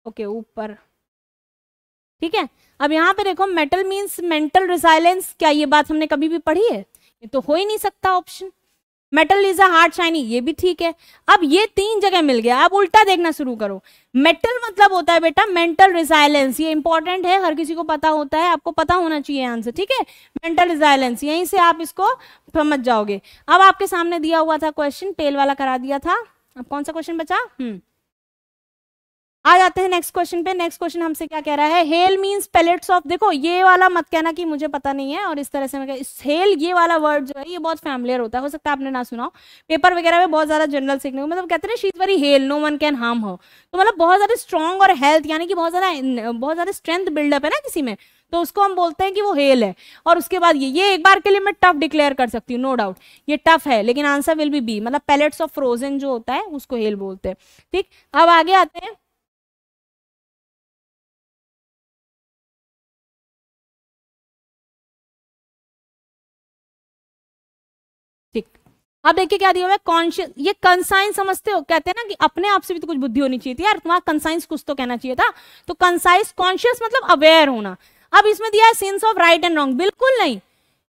Speaker 1: ओके ऊपर, ठीक है। अब यहाँ पे देखो, मेटल मीन्स मेंटल रिसाइलेंस, क्या ये बात हमने कभी भी पढ़ी है, ये तो हो ही नहीं सकता option. Metal is a hard shiny, ये भी ठीक है। अब ये 3 जगह मिल गया, अब उल्टा देखना शुरू करो। मेटल मतलब होता है बेटा मेंटल रिजाइलेंस, ये इंपॉर्टेंट है, हर किसी को पता होता है, आपको पता होना चाहिए आंसर, ठीक है। मेंटल रिजाइलेंस, यहीं से आप इसको समझ जाओगे। अब आपके सामने दिया हुआ था क्वेश्चन, पेल वाला करा दिया था, अब कौन सा क्वेश्चन बचा? आ जाते हैं नेक्स्ट क्वेश्चन पे। नेक्स्ट क्वेश्चन हमसे क्या कह रहा है, हेल मींस पेलेट्स ऑफ, देखो ये वाला मत कहना कि मुझे पता नहीं है और इस तरह से मैं हेल, ये वाला वर्ड जो है ये बहुत फैमिलियर होता है, हो सकता है आपने ना सुना हो, पेपर वगैरह में बहुत ज्यादा जनरल सीखने को, मतलब कहते हैं she is very hale, no one can harm her, तो मतलब बहुत ज्यादा स्ट्रॉन्ग और हेल्थ यानी कि बहुत ज्यादा स्ट्रेंथ बिल्डअप है ना किसी में, तो उसको हम बोलते हैं कि वो हेल है। और उसके बाद ये एक बार के लिए मैं टफ डिक्लेयर कर सकती हूँ, नो डाउट ये टफ है, लेकिन आंसर विल बी बी, मतलब पेलेट्स ऑफ फ्रोजन जो होता है उसको हेल बोलते हैं। ठीक, अब आगे आते हैं। ठीक, अब देखिए क्या दिया हुआ है, कॉन्शियस, ये कंसाइन समझते हो, कहते हैं ना कि अपने आप से भी तो कुछ बुद्धि होनी चाहिए थी यार, तुम्हारा कंसाइंस कुछ तो कहना चाहिए था, तो कंसाइज कॉन्शियस मतलब अवेयर होना। अब इसमें दिया है sense of right and wrong, बिल्कुल नहीं,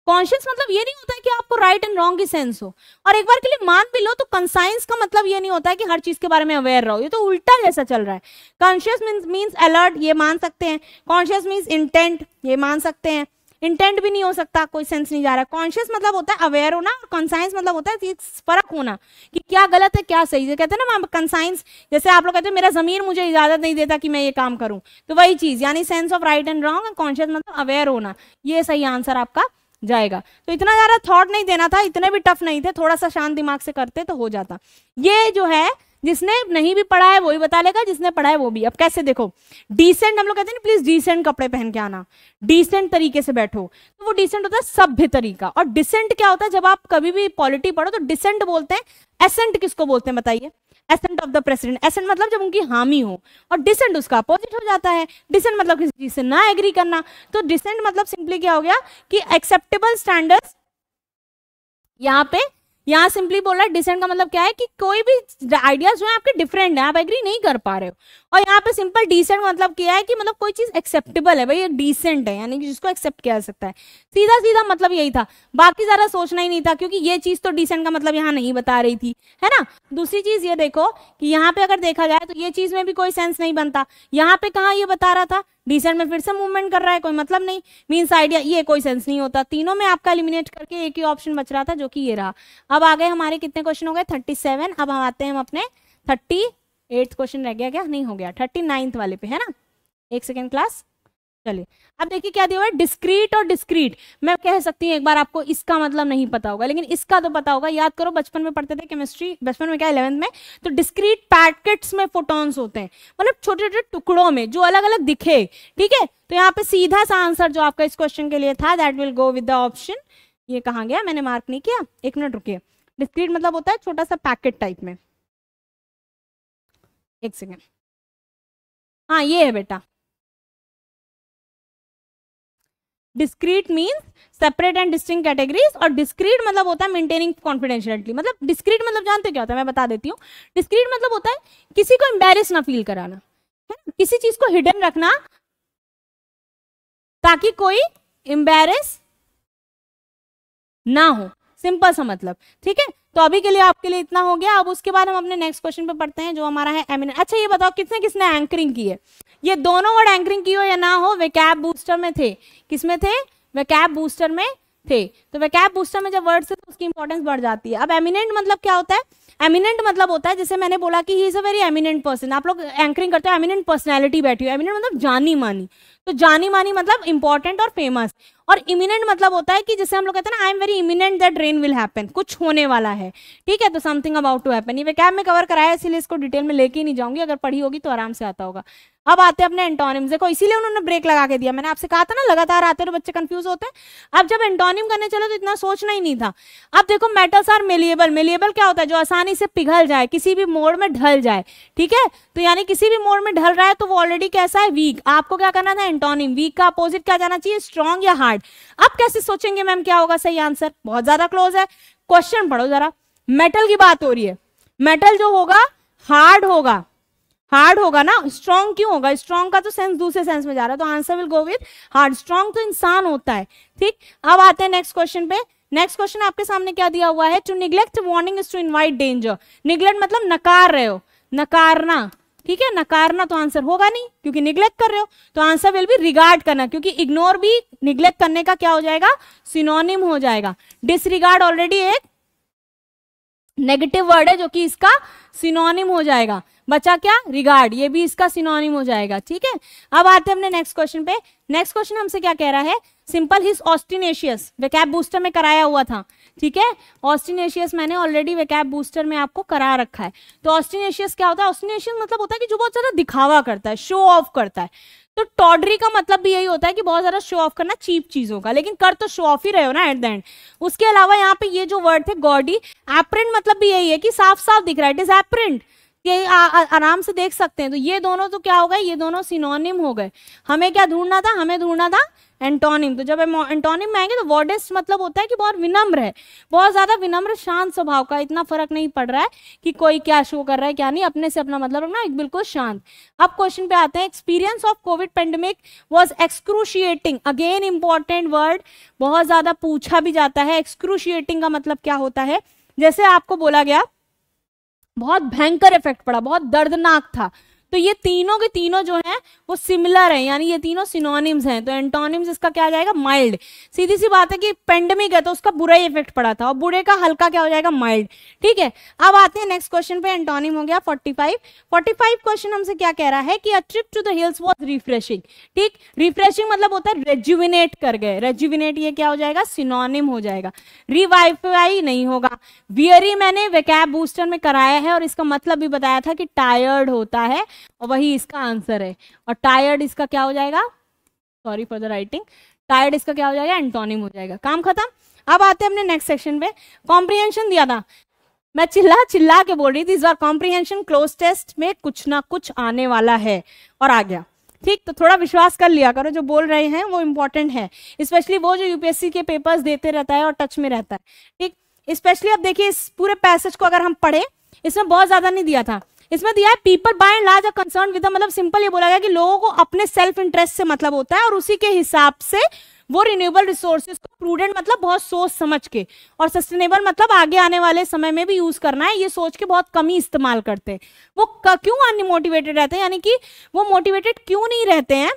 Speaker 1: कॉन्शियस मतलब ये नहीं होता है कि आपको राइट एंड रॉन्ग की सेंस हो, और एक बार के लिए मान भी लो तो कंसाइंस का मतलब ये नहीं होता है कि हर चीज के बारे में अवेयर रहो, ये तो उल्टा जैसा चल रहा है। कॉन्शियस मींस अलर्ट, ये मान सकते हैं, कॉन्शियस मींस इंटेंट, ये मान सकते हैं, इंटेंट भी नहीं हो सकता, कोई सेंस नहीं जा रहा है। कॉन्शियस मतलब होता है अवेयर होना, और कॉन्साइंस मतलब होता है फर्क होना कि क्या गलत है क्या सही है, कहते हैं ना कंसाइंस, जैसे आप लोग कहते हैं मेरा जमीर मुझे इजाजत नहीं देता कि मैं ये काम करूं, तो वही चीज, यानी sense of right and wrong, conscious मतलब अवेयर होना, ये सही आंसर आपका जाएगा। तो इतना ज्यादा थॉट नहीं देना था, इतने भी टफ नहीं थे, थोड़ा सा शांत दिमाग से करते तो हो जाता। ये जो है जिसने नहीं भी पढ़ा है वो ही बता लेगा, जिसने पढ़ा है वो भी। अब कैसे देखो, डिसेंट हम लोग कहते हैं प्लीज डिसेंट कपड़े पहन के आना, डिसेंट तरीके से बैठो, तो वो डिसेंट होता है सभ्य तरीका। और डिसेंट क्या होता है, जब आप कभी भी पॉलिटी पढ़ो तो डिसेंट बोलते हैं। एसेंट किसको बोलते हैं बताइए, assent of the president, assent मतलब जब उनकी हामी हो, और डिसेंट उसका अपोजिट हो जाता है। डिसेंट मतलब किसी चीज से ना एग्री करना, तो डिसेंट मतलब सिंपली क्या हो गया कि एक्सेप्टेबल स्टैंडर्ड्स, यहाँ सिंपली बोल रहा है डिसेंट का मतलब क्या है कि कोई भी आइडियाज जो है आपके डिफरेंट है, आप एग्री नहीं कर पा रहे हो, और यहाँ पे सिंपल डिसेंट मतलब क्या है कि मतलब कोई चीज एक्सेप्टेबल है भाई, ये डिसेंट है यानी कि जिसको एक्सेप्ट किया जा सकता है, सीधा सीधा मतलब यही था, बाकी ज्यादा सोचना ही नहीं था, क्योंकि ये चीज तो डिसेंट का मतलब यहाँ नहीं बता रही थी, है ना। दूसरी चीज ये देखो कि यहाँ पे अगर देखा जाए तो ये चीज में भी कोई सेंस नहीं बनता, यहाँ पे कहाँ ये बता रहा था, डिसेंट में फिर से मूवमेंट कर रहा है, कोई मतलब नहीं, मीन्स आइडिया, ये कोई सेंस नहीं होता। तीनों में आपका एलिमिनेट करके एक ही ऑप्शन बच रहा था जो कि ये रहा। अब आ गए हमारे कितने क्वेश्चन हो गए, 37। अब हम आते हैं हम अपने 38 क्वेश्चन, रह गया क्या, नहीं हो गया, 39 वाले पे, है ना। एक सेकेंड क्लास, चलिए अब देखिए क्या दिया हुआ है, डिस्क्रीट और डिस्क्रीट। मैं कह सकती हूँ एक बार आपको इसका मतलब नहीं पता होगा, लेकिन इसका तो पता होगा, याद करो बचपन में पढ़ते थे केमिस्ट्री, बचपन में क्या 11th में, तो डिस्क्रीट पैकेट्स में फोटॉन्स होते हैं, मतलब छोटे छोटे टुकड़ों में जो अलग अलग दिखे, ठीक है। तो यहाँ पे सीधा सा आंसर जो आपका इस क्वेश्चन के लिए था, that will go with the option, ये कहाँ गया, मैंने मार्क नहीं किया, एक मिनट रुकिए। डिस्क्रीट मतलब होता है छोटा सा पैकेट टाइप में, एक सेकेंड, हाँ ये है बेटा, discrete means separate and distinct categories, और डिस्क्रीट मतलब होता है मेंटेनिंग कॉन्फिडेंशियलिटी। मतलब डिस्क्रीट मतलब जानते हो क्या होता है, मैं बता देती हूँ। डिस्क्रीट मतलब होता है किसी को एम्बेरस ना फील कराना, है ना? किसी चीज को हिडन रखना ताकि कोई एम्बेरस ना हो, सिंपल सा मतलब, ठीक है। तो अभी के लिए आपके लिए इतना हो गया। अब उसके बाद हम अपने नेक्स्ट क्वेश्चन पे पढ़ते हैं जो हमारा है एमिनेंट। अच्छा ये बताओ किसने किसने एंकरिंग की है, ये दोनों वर्ड एंकरिंग की हो या ना हो, वेकैब बूस्टर में थे, किसमें थे, वेकैब बूस्टर में थे। तो वेकैब बूस्टर में जब वर्ड से तो उसकी इंपॉर्टेंस बढ़ जाती है। अब एमिनेंट मतलब क्या होता है, एमिनेंट मतलब होता है, जैसे मैंने बोला कि he is a very eminent person, आप लोग एंकरिंग करते हो एमिनेंट पर्सनैलिटी बैठी हो, एमिनेंट मतलब जानी मानी, तो जानी मानी मतलब इंपॉर्टेंट और फेमस। और इमिनेंट मतलब होता है कि जैसे हम लोग कहते हैं ना, I am very imminent that rain will happen, कुछ होने वाला है, ठीक है, तो समथिंग अबाउट टू हैपन। ये वेकैब में कवर कराया, इसीलिए इसको डिटेल में लेके ही नहीं जाऊंगी, अगर पढ़ी होगी तो आराम से आता होगा। अब आते हैं अपने एंटोनिम्स, देखो इसीलिए उन्होंने ब्रेक लगा के दिया, मैंने आपसे कहा था ना लगातार आते तो बच्चे कंफ्यूज होते हैं। अब जब एंटोनिम करने चले तो इतना सोचना ही नहीं था। अब देखो मेटल्स आर मेलिएबल, मेलिएबल क्या होता है, जो आसानी से पिघल जाए, किसी भी मोड में ढल जाए, ठीक है, तो यानी किसी भी मोड में ढल रहा है तो वो ऑलरेडी कैसा है, वीक। आपको क्या करना था, एंटोनिम, वीक का अपोजिट क्या जाना चाहिए, स्ट्रॉन्ग या हार्ड। अब कैसे सोचेंगे मैम क्या होगा सही आंसर, बहुत ज्यादा क्लोज है, क्वेश्चन पढ़ो जरा। मेटल की बात हो रही है, मेटल जो होगा हार्ड होगा, हार्ड होगा ना, स्ट्रॉन्ग क्यों होगा, स्ट्रॉन्ग का तो सेंस दूसरे सेंस में जा रहा है, तो answer will go with hard. Strong तो इंसान होता है, ठीक। अब आते हैं नेक्स्ट क्वेश्चन पे, नेक्स्ट क्वेश्चन आपके सामने क्या दिया हुआ है, to neglect warning is to invite danger. Neglect मतलब नकार रहे हो, नकारना, ठीक है, नकारना तो आंसर होगा नहीं क्योंकि निग्लेक्ट कर रहे हो, तो आंसर विल बी रिगार्ड करना, क्योंकि इग्नोर भी निग्लेक्ट करने का क्या हो जाएगा, सिनोनिम हो जाएगा। डिसरिगार्ड ऑलरेडी एक नेगेटिव वर्ड है जो कि इसका सिनोनिम हो जाएगा, बचा क्या, रिगार्ड, ये भी इसका सिनोनिम हो जाएगा, ठीक है। अब आते हैं अपने नेक्स्ट क्वेश्चन पे। नेक्स्ट क्वेश्चन हमसे क्या कह रहा है, सिंपल हिज ऑस्टिनेशियस, वेकैब बूस्टर में कराया हुआ था, ठीक है। ऑस्टिनेशियस मैंने ऑलरेडी वेकैब बूस्टर में आपको करा रखा है। तो ऑस्टिनेशियस क्या होता है, ऑस्टिनेशियस मतलब होता है कि जो बहुत ज्यादा दिखावा करता है, शो ऑफ करता है। तो टॉडरी का मतलब भी यही होता है कि बहुत ज्यादा शो ऑफ करना चीप चीजों का, लेकिन कर तो शो ऑफ ही रहे हो ना एट द एंड। उसके अलावा यहाँ पे ये जो वर्ड थे गॉडी, एप्रेंट मतलब भी यही है कि साफ साफ दिख रहा है, इट इज एप्रेंट, ये आराम से देख सकते हैं। तो ये दोनों तो क्या हो गए, ये दोनों सिनोनिम हो गए। हमें क्या ढूंढना था, हमें ढूंढना था एंटोनिम। तो जब एंटोनिम में आएंगे तो वॉडेस्ट मतलब होता है कि बहुत विनम्र है, बहुत ज्यादा विनम्र, शांत स्वभाव का, इतना फर्क नहीं पड़ रहा है कि कोई क्या शो कर रहा है क्या नहीं, अपने से अपना मतलब रखना, एक बिल्कुल शांत। अब क्वेश्चन पे आते हैं, experience of Covid pandemic was excruciating, again important word, बहुत ज्यादा पूछा भी जाता है। एक्सक्रूशिएटिंग का मतलब क्या होता है, जैसे आपको बोला गया बहुत भयंकर इफेक्ट पड़ा, बहुत दर्दनाक था, तो ये तीनों के तीनों जो हैं वो सिमिलर हैं, यानी ये तीनों सिनोनिम्स हैं। तो एंटोनिम्स इसका क्या आ जाएगा, माइल्ड। सीधी सी बात है कि पेंडेमिक है तो उसका बुरा ही इफेक्ट पड़ा था, और बुरे का हल्का क्या हो जाएगा, माइल्ड, ठीक है। अब आते हैं नेक्स्ट क्वेश्चन पे, एंटोनिम हो गया 45 क्वेश्चन हमसे क्या कह रहा है कि a trip to the hills was refreshing, ठीक। रिफ्रेशिंग मतलब होता है रेजुविनेट कर गए, रेजुविनेट ये क्या हो जाएगा, सिनोनिम हो जाएगा। रिवाइवाई नहीं होगा। वियरी मैंने वेकैब बूस्टर में कराया है और इसका मतलब भी बताया था कि टायर्ड होता है, और वही इसका आंसर है। और टायर्ड इसका क्या हो जाएगा, sorry for the writing, tired इसका क्या हो जाएगा, एंटोनिम हो जाएगा। काम खत्म। अब आते हैं अपने नेक्स्ट सेक्शन पे। कॉम्प्रिहेंशन दिया था, मैं चिल्ला चिल्ला के बोल रही थी इस बार कॉम्प्रिहेंशन क्लोज टेस्ट में कुछ ना कुछ आने वाला है, और आ गया, ठीक। तो थोड़ा विश्वास कर लिया करो, जो बोल रहे हैं वो इंपॉर्टेंट है, स्पेशली वो जो यूपीएससी के पेपर्स देते रहता है और टच में रहता है, ठीक। स्पेशली अब देखिए इस पूरे पैसेज को अगर हम पढ़े, इसमें बहुत ज्यादा नहीं दिया था, इसमें दिया है people by and large are concern with, मतलब सिंपल ये बोला गया कि लोगों को अपने सेल्फ इंटरेस्ट से मतलब होता है, और उसी के हिसाब से वो रिन्यूएबल रिसोर्सेज को प्रूडेंट मतलब बहुत सोच समझ के, और सस्टेनेबल मतलब आगे आने वाले समय में भी यूज करना है, ये सोच के बहुत कम ही इस्तेमाल करते हैं। वो क्यों अनमोटिवेटेड रहते हैं, यानी कि वो मोटिवेटेड क्यों नहीं रहते हैं,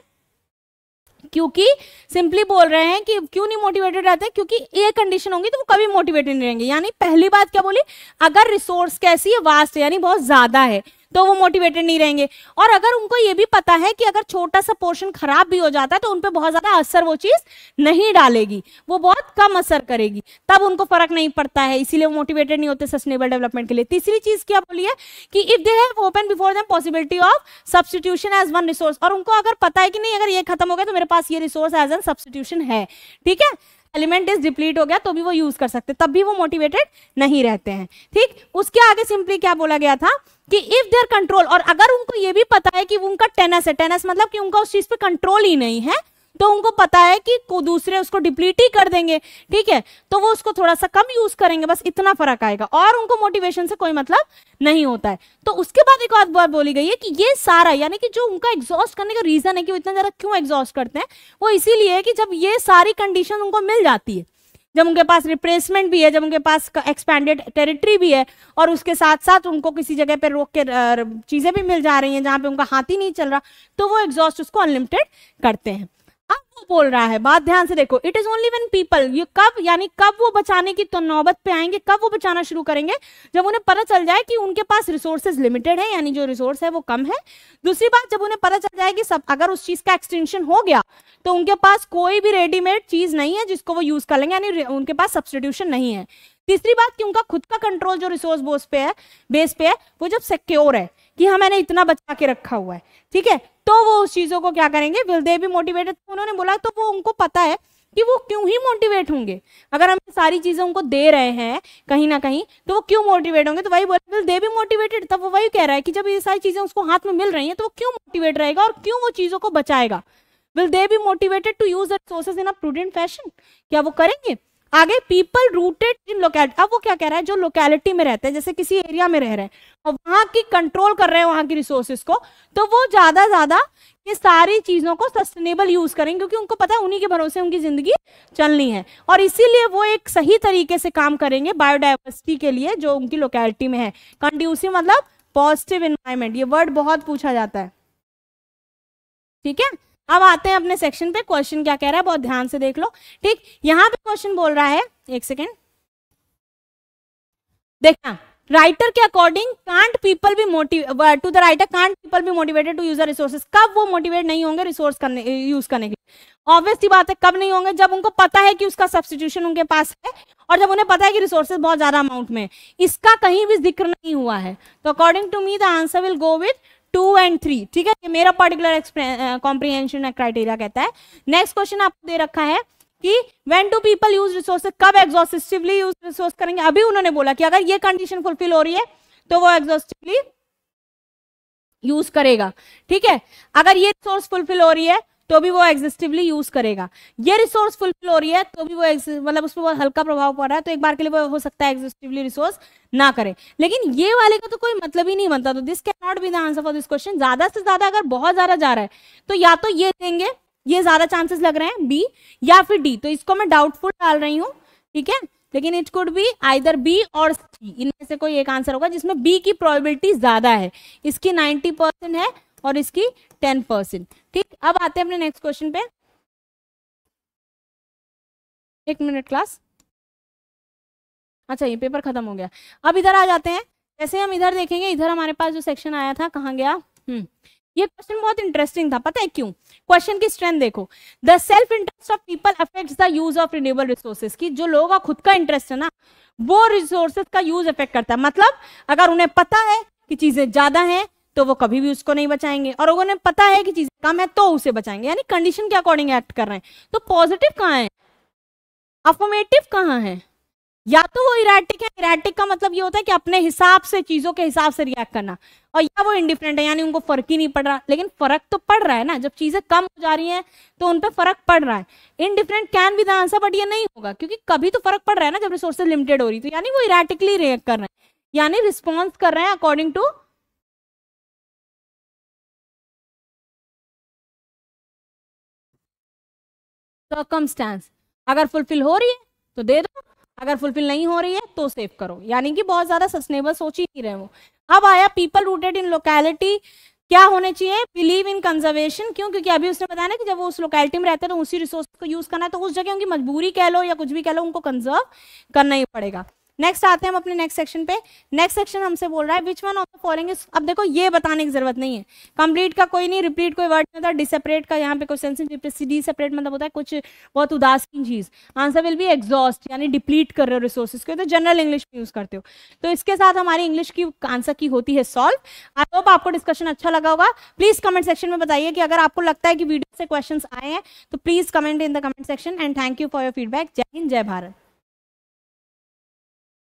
Speaker 1: क्योंकि सिंपली बोल रहे हैं कि क्यों नहीं मोटिवेटेड रहते हैं, क्योंकि ये कंडीशन होंगी तो वो कभी मोटिवेटेड नहीं रहेंगे। यानी पहली बात क्या बोली, अगर रिसोर्स कैसी है, वास्ट है, यानी बहुत ज्यादा है, तो वो मोटिवेटेड नहीं रहेंगे। और अगर उनको ये भी पता है कि अगर छोटा सा पोर्शन खराब भी हो जाता है तो उनपे बहुत ज्यादा असर वो चीज नहीं डालेगी, वो बहुत कम असर करेगी, तब उनको फर्क नहीं पड़ता है, इसीलिए वो मोटिवेटेड नहीं होते सस्टेनेबल डेवलपमेंट के लिए। तीसरी चीज क्या बोली है कि if they have open before them possibility of substitution as one resource, और उनको अगर पता है कि नहीं अगर ये खत्म हो गया तो मेरे पास ये रिसोर्स एज एन सब्स्टिट्यूशन है, ठीक है, एलिमेंट इज डिप्लीट हो गया तो भी वो यूज कर सकते, तब भी वो मोटिवेटेड नहीं रहते हैं, ठीक। उसके आगे सिंपली क्या बोला गया था कि इफ देयर कंट्रोल, और अगर उनको ये भी पता है कि उनका टेनस है, टेनस मतलब कि उनका उस चीज पे कंट्रोल ही नहीं है, तो उनको पता है कि दूसरे उसको डिप्लीट ही कर देंगे, ठीक है, तो वो उसको थोड़ा सा कम यूज करेंगे, बस इतना फर्क आएगा, और उनको मोटिवेशन से कोई मतलब नहीं होता है। तो उसके बाद एक और बात बोली गई है कि ये सारा, यानी कि जो उनका एग्जॉस्ट करने का रीजन है कि वो इतना ज्यादा क्यों एग्जॉस्ट करते हैं, वो इसीलिए है कि जब ये सारी कंडीशन उनको मिल जाती है, जब उनके पास रिप्लेसमेंट भी है, जब उनके पास एक्सपैंडेड टेरिटरी भी है, और उसके साथ साथ उनको किसी जगह पे रोक के चीजें भी मिल जा रही हैं जहां पे उनका हाथ ही नहीं चल रहा, तो वो एग्जॉस्ट उसको अनलिमिटेड करते हैं। अब वो बोल रहा है, बात ध्यान से देखो, it is only when people, ये कब, यानी कब वो बचाने की तो नौबत पे आएंगे, कब वो बचाना शुरू करेंगे, जब उन्हें पता चल जाए कि उनके पास रिसोर्सेज लिमिटेड है, यानी जो रिसोर्स है वो कम है। दूसरी बात, जब उन्हें पता चल जाए कि सब अगर उस चीज का एक्सटेंशन हो गया तो उनके पास कोई भी रेडीमेड चीज नहीं है जिसको वो यूज कर लेंगे, यानी उनके पास सब्स्टिट्यूशन नहीं है। तीसरी बात कि उनका खुद का कंट्रोल जो रिसोर्स बेस पे है वो जब सिक्योर है कि हाँ मैंने इतना बचा के रखा हुआ है, ठीक है, तो वो उस चीजों को क्या करेंगे, विल दे बी मोटिवेटेड, उन्होंने बोला, तो वो उनको पता है कि वो क्यों ही मोटिवेट होंगे, अगर हम सारी चीजें उनको दे रहे हैं कहीं ना कहीं तो वो क्यों मोटिवेट होंगे, तो वही बोला विल दे बी मोटिवेटेड, तब वो वही कह रहा है कि जब ये सारी चीजें उसको हाथ में मिल रही हैं तो वो क्यों मोटिवेट रहेगा और क्यों वो चीजों को बचाएगा। Will they be motivated to use the resources in a prudent fashion, क्या वो करेंगे। आगे पीपल रूटेड इन लोकेलिटी, अब वो क्या कह रहा है, जो लोकेलिटी में रहते हैं, जैसे किसी एरिया में रह रहे हैं और वहां की कंट्रोल कर रहे हैं वहां की रिसोर्सेज को, तो वो ज्यादा ये सारी चीजों को सस्टेनेबल यूज करेंगे, क्योंकि उनको पता है उन्हीं के भरोसे उनकी जिंदगी चलनी है, और इसीलिए वो एक सही तरीके से काम करेंगे बायोडाइवर्सिटी के लिए जो उनकी लोकेलिटी में है। कंड्यूसिव मतलब पॉजिटिव एनवायरमेंट, ये वर्ड बहुत पूछा जाता है, ठीक है। अब आते हैं अपने सेक्शन पे, क्वेश्चन क्या कह रहा है बहुत ध्यान से देख लो, ठीक। यहां पे क्वेश्चन बोल रहा है, एक सेकेंड देखना, राइटर के according can't people be motivated to the writer can't people be motivated to use resources. कब वो मोटिवेट नहीं होंगे रिसोर्स करने यूज करने के लिए? ऑब्वियस सी बात है, कब नहीं होंगे? जब उनको पता है कि उसका सब्स्टिट्यूशन उनके पास है, और जब उन्हें पता है कि रिसोर्सेज बहुत ज्यादा अमाउंट में, इसका कहीं भी जिक्र नहीं हुआ है। तो according to me the answer will go with 2 और 3, ठीक है। ये मेरा पर्टिकुलर कॉम्प्रिहेंशन क्राइटेरिया कहता है। नेक्स्ट क्वेश्चन आपको दे रखा है कि when do people use resources, कब exhaustively यूज रिसोर्स करेंगे? अभी उन्होंने बोला कि अगर ये कंडीशन फुलफिल हो रही है तो वो exhaustively यूज करेगा, ठीक है। अगर ये रिसोर्स फुलफिल हो रही है तो भी वो एग्जिस्टिवली यूज करेगा, ये रिसोर्स फुलफिल हो रही है तो भी वो मतलब उस पर बहुत हल्का प्रभाव पड़ रहा है, तो एक बार के लिए वो हो सकता है एग्जिस्टिवली रिसोर्स ना करे। लेकिन ये वाले का तो कोई मतलब ही नहीं बनता, तो this can not B the answer for this question. ज्यादा से ज्यादा अगर बहुत ज्यादा जा रहा है तो या तो ये देंगे, ये ज्यादा चांसेस लग रहे हैं बी, या फिर डी, तो इसको मैं डाउटफुल डाल रही हूँ, ठीक है। लेकिन it could be either B और सी, इनमें से कोई एक आंसर होगा जिसमें बी की प्रोबेबिलिटी ज्यादा है। इसकी 90% है और इसकी 10%, ठीक। अब आते हैं अपने नेक्स्ट क्वेश्चन पे। एक मिनट क्लास, अच्छा ये पेपर खत्म हो गया। अब इधर आ जाते हैं, जैसे हम इधर देखेंगे, इधर हमारे पास जो सेक्शन आया था, कहाँ गया? ये क्वेश्चन बहुत इंटरेस्टिंग था, पता है क्यों? क्वेश्चन की स्ट्रेंथ देखो, the self interest of people affects the use of renewable resources, की जो लोगों का खुद का इंटरेस्ट है ना, वो रिसोर्सेज का यूज अफेक्ट करता है। मतलब अगर उन्हें पता है कि चीजें ज्यादा हैं तो वो कभी भी उसको नहीं बचाएंगे, और अगर उन्हें पता है कि चीजें कम है तो उसे बचाएंगे, यानी कंडीशन के अकॉर्डिंग एक्ट कर रहे हैं। तो पॉजिटिव कहाँ है, अफर्मेटिव कहाँ है? या तो वो इरेटिक है, इरेटिक का मतलब ये होता है कि अपने हिसाब से, चीजों के हिसाब से रिएक्ट करना, और या वो इंडिफरेंट है, यानी उनको फर्क ही नहीं पड़ रहा। लेकिन फर्क तो पड़ रहा है ना, जब चीजें कम हो जा रही हैं तो उन पे फर्क पड़ रहा है। Indifferent can be the answer, but ये नहीं होगा, क्योंकि कभी तो फर्क पड़ रहा है ना जब रिसोर्सेज लिमिटेड हो रही, तो यानी वो इरेटिकली रिएक्ट कर रहे हैं, यानी रिस्पॉन्स कर रहे हैं अकॉर्डिंग टू सर्कमस्टेंस। अगर फुलफिल हो रही है तो दे दो, अगर फुलफिल नहीं हो रही है तो सेव करो, यानी कि बहुत ज्यादा सस्टेनेबल सोच ही नहीं रहे वो। अब आया पीपल रूटेड इन लोकेलिटी, क्या होने चाहिए? Believe in conservation. क्यों? क्योंकि अभी उसने बताया ना कि जब वो उस लोकेलिटी में रहते हैं तो उसी रिसोर्स को यूज करना है, तो उस जगह उनकी मजबूरी कह लो या कुछ भी कह लो, उनको कंजर्व करना ही पड़ेगा। नेक्स्ट आते हैं हम अपने नेक्स्ट सेक्शन पे। नेक्स्ट सेक्शन हमसे बोल रहा है which one of the following is, अब देखो ये बताने की जरूरत नहीं है, कंप्लीट का कोई नहीं, रिपीट कोई वर्ड नहीं होता, डिसेपरेट का यहाँ पे कोई सेंस नहीं, डिसेपरेट मतलब होता है कुछ बहुत उदासीन चीज। आंसर विल बी एग्जॉस्ट, यानी डिप्लीट कर रहे हो रिसोर्सेज को, तो जनरल इंग्लिश में यूज करते हो। तो इसके साथ हमारी इंग्लिश की आंसर की होती है सॉल्व। आई होप आपको डिस्कशन अच्छा लगा होगा। प्लीज कमेंट सेक्शन में बताइए कि अगर आपको लगता है कि वीडियो से क्वेश्चन आए हैं, तो please comment in the comment section, and thank you for your feedback. जय हिंद, जय भारत।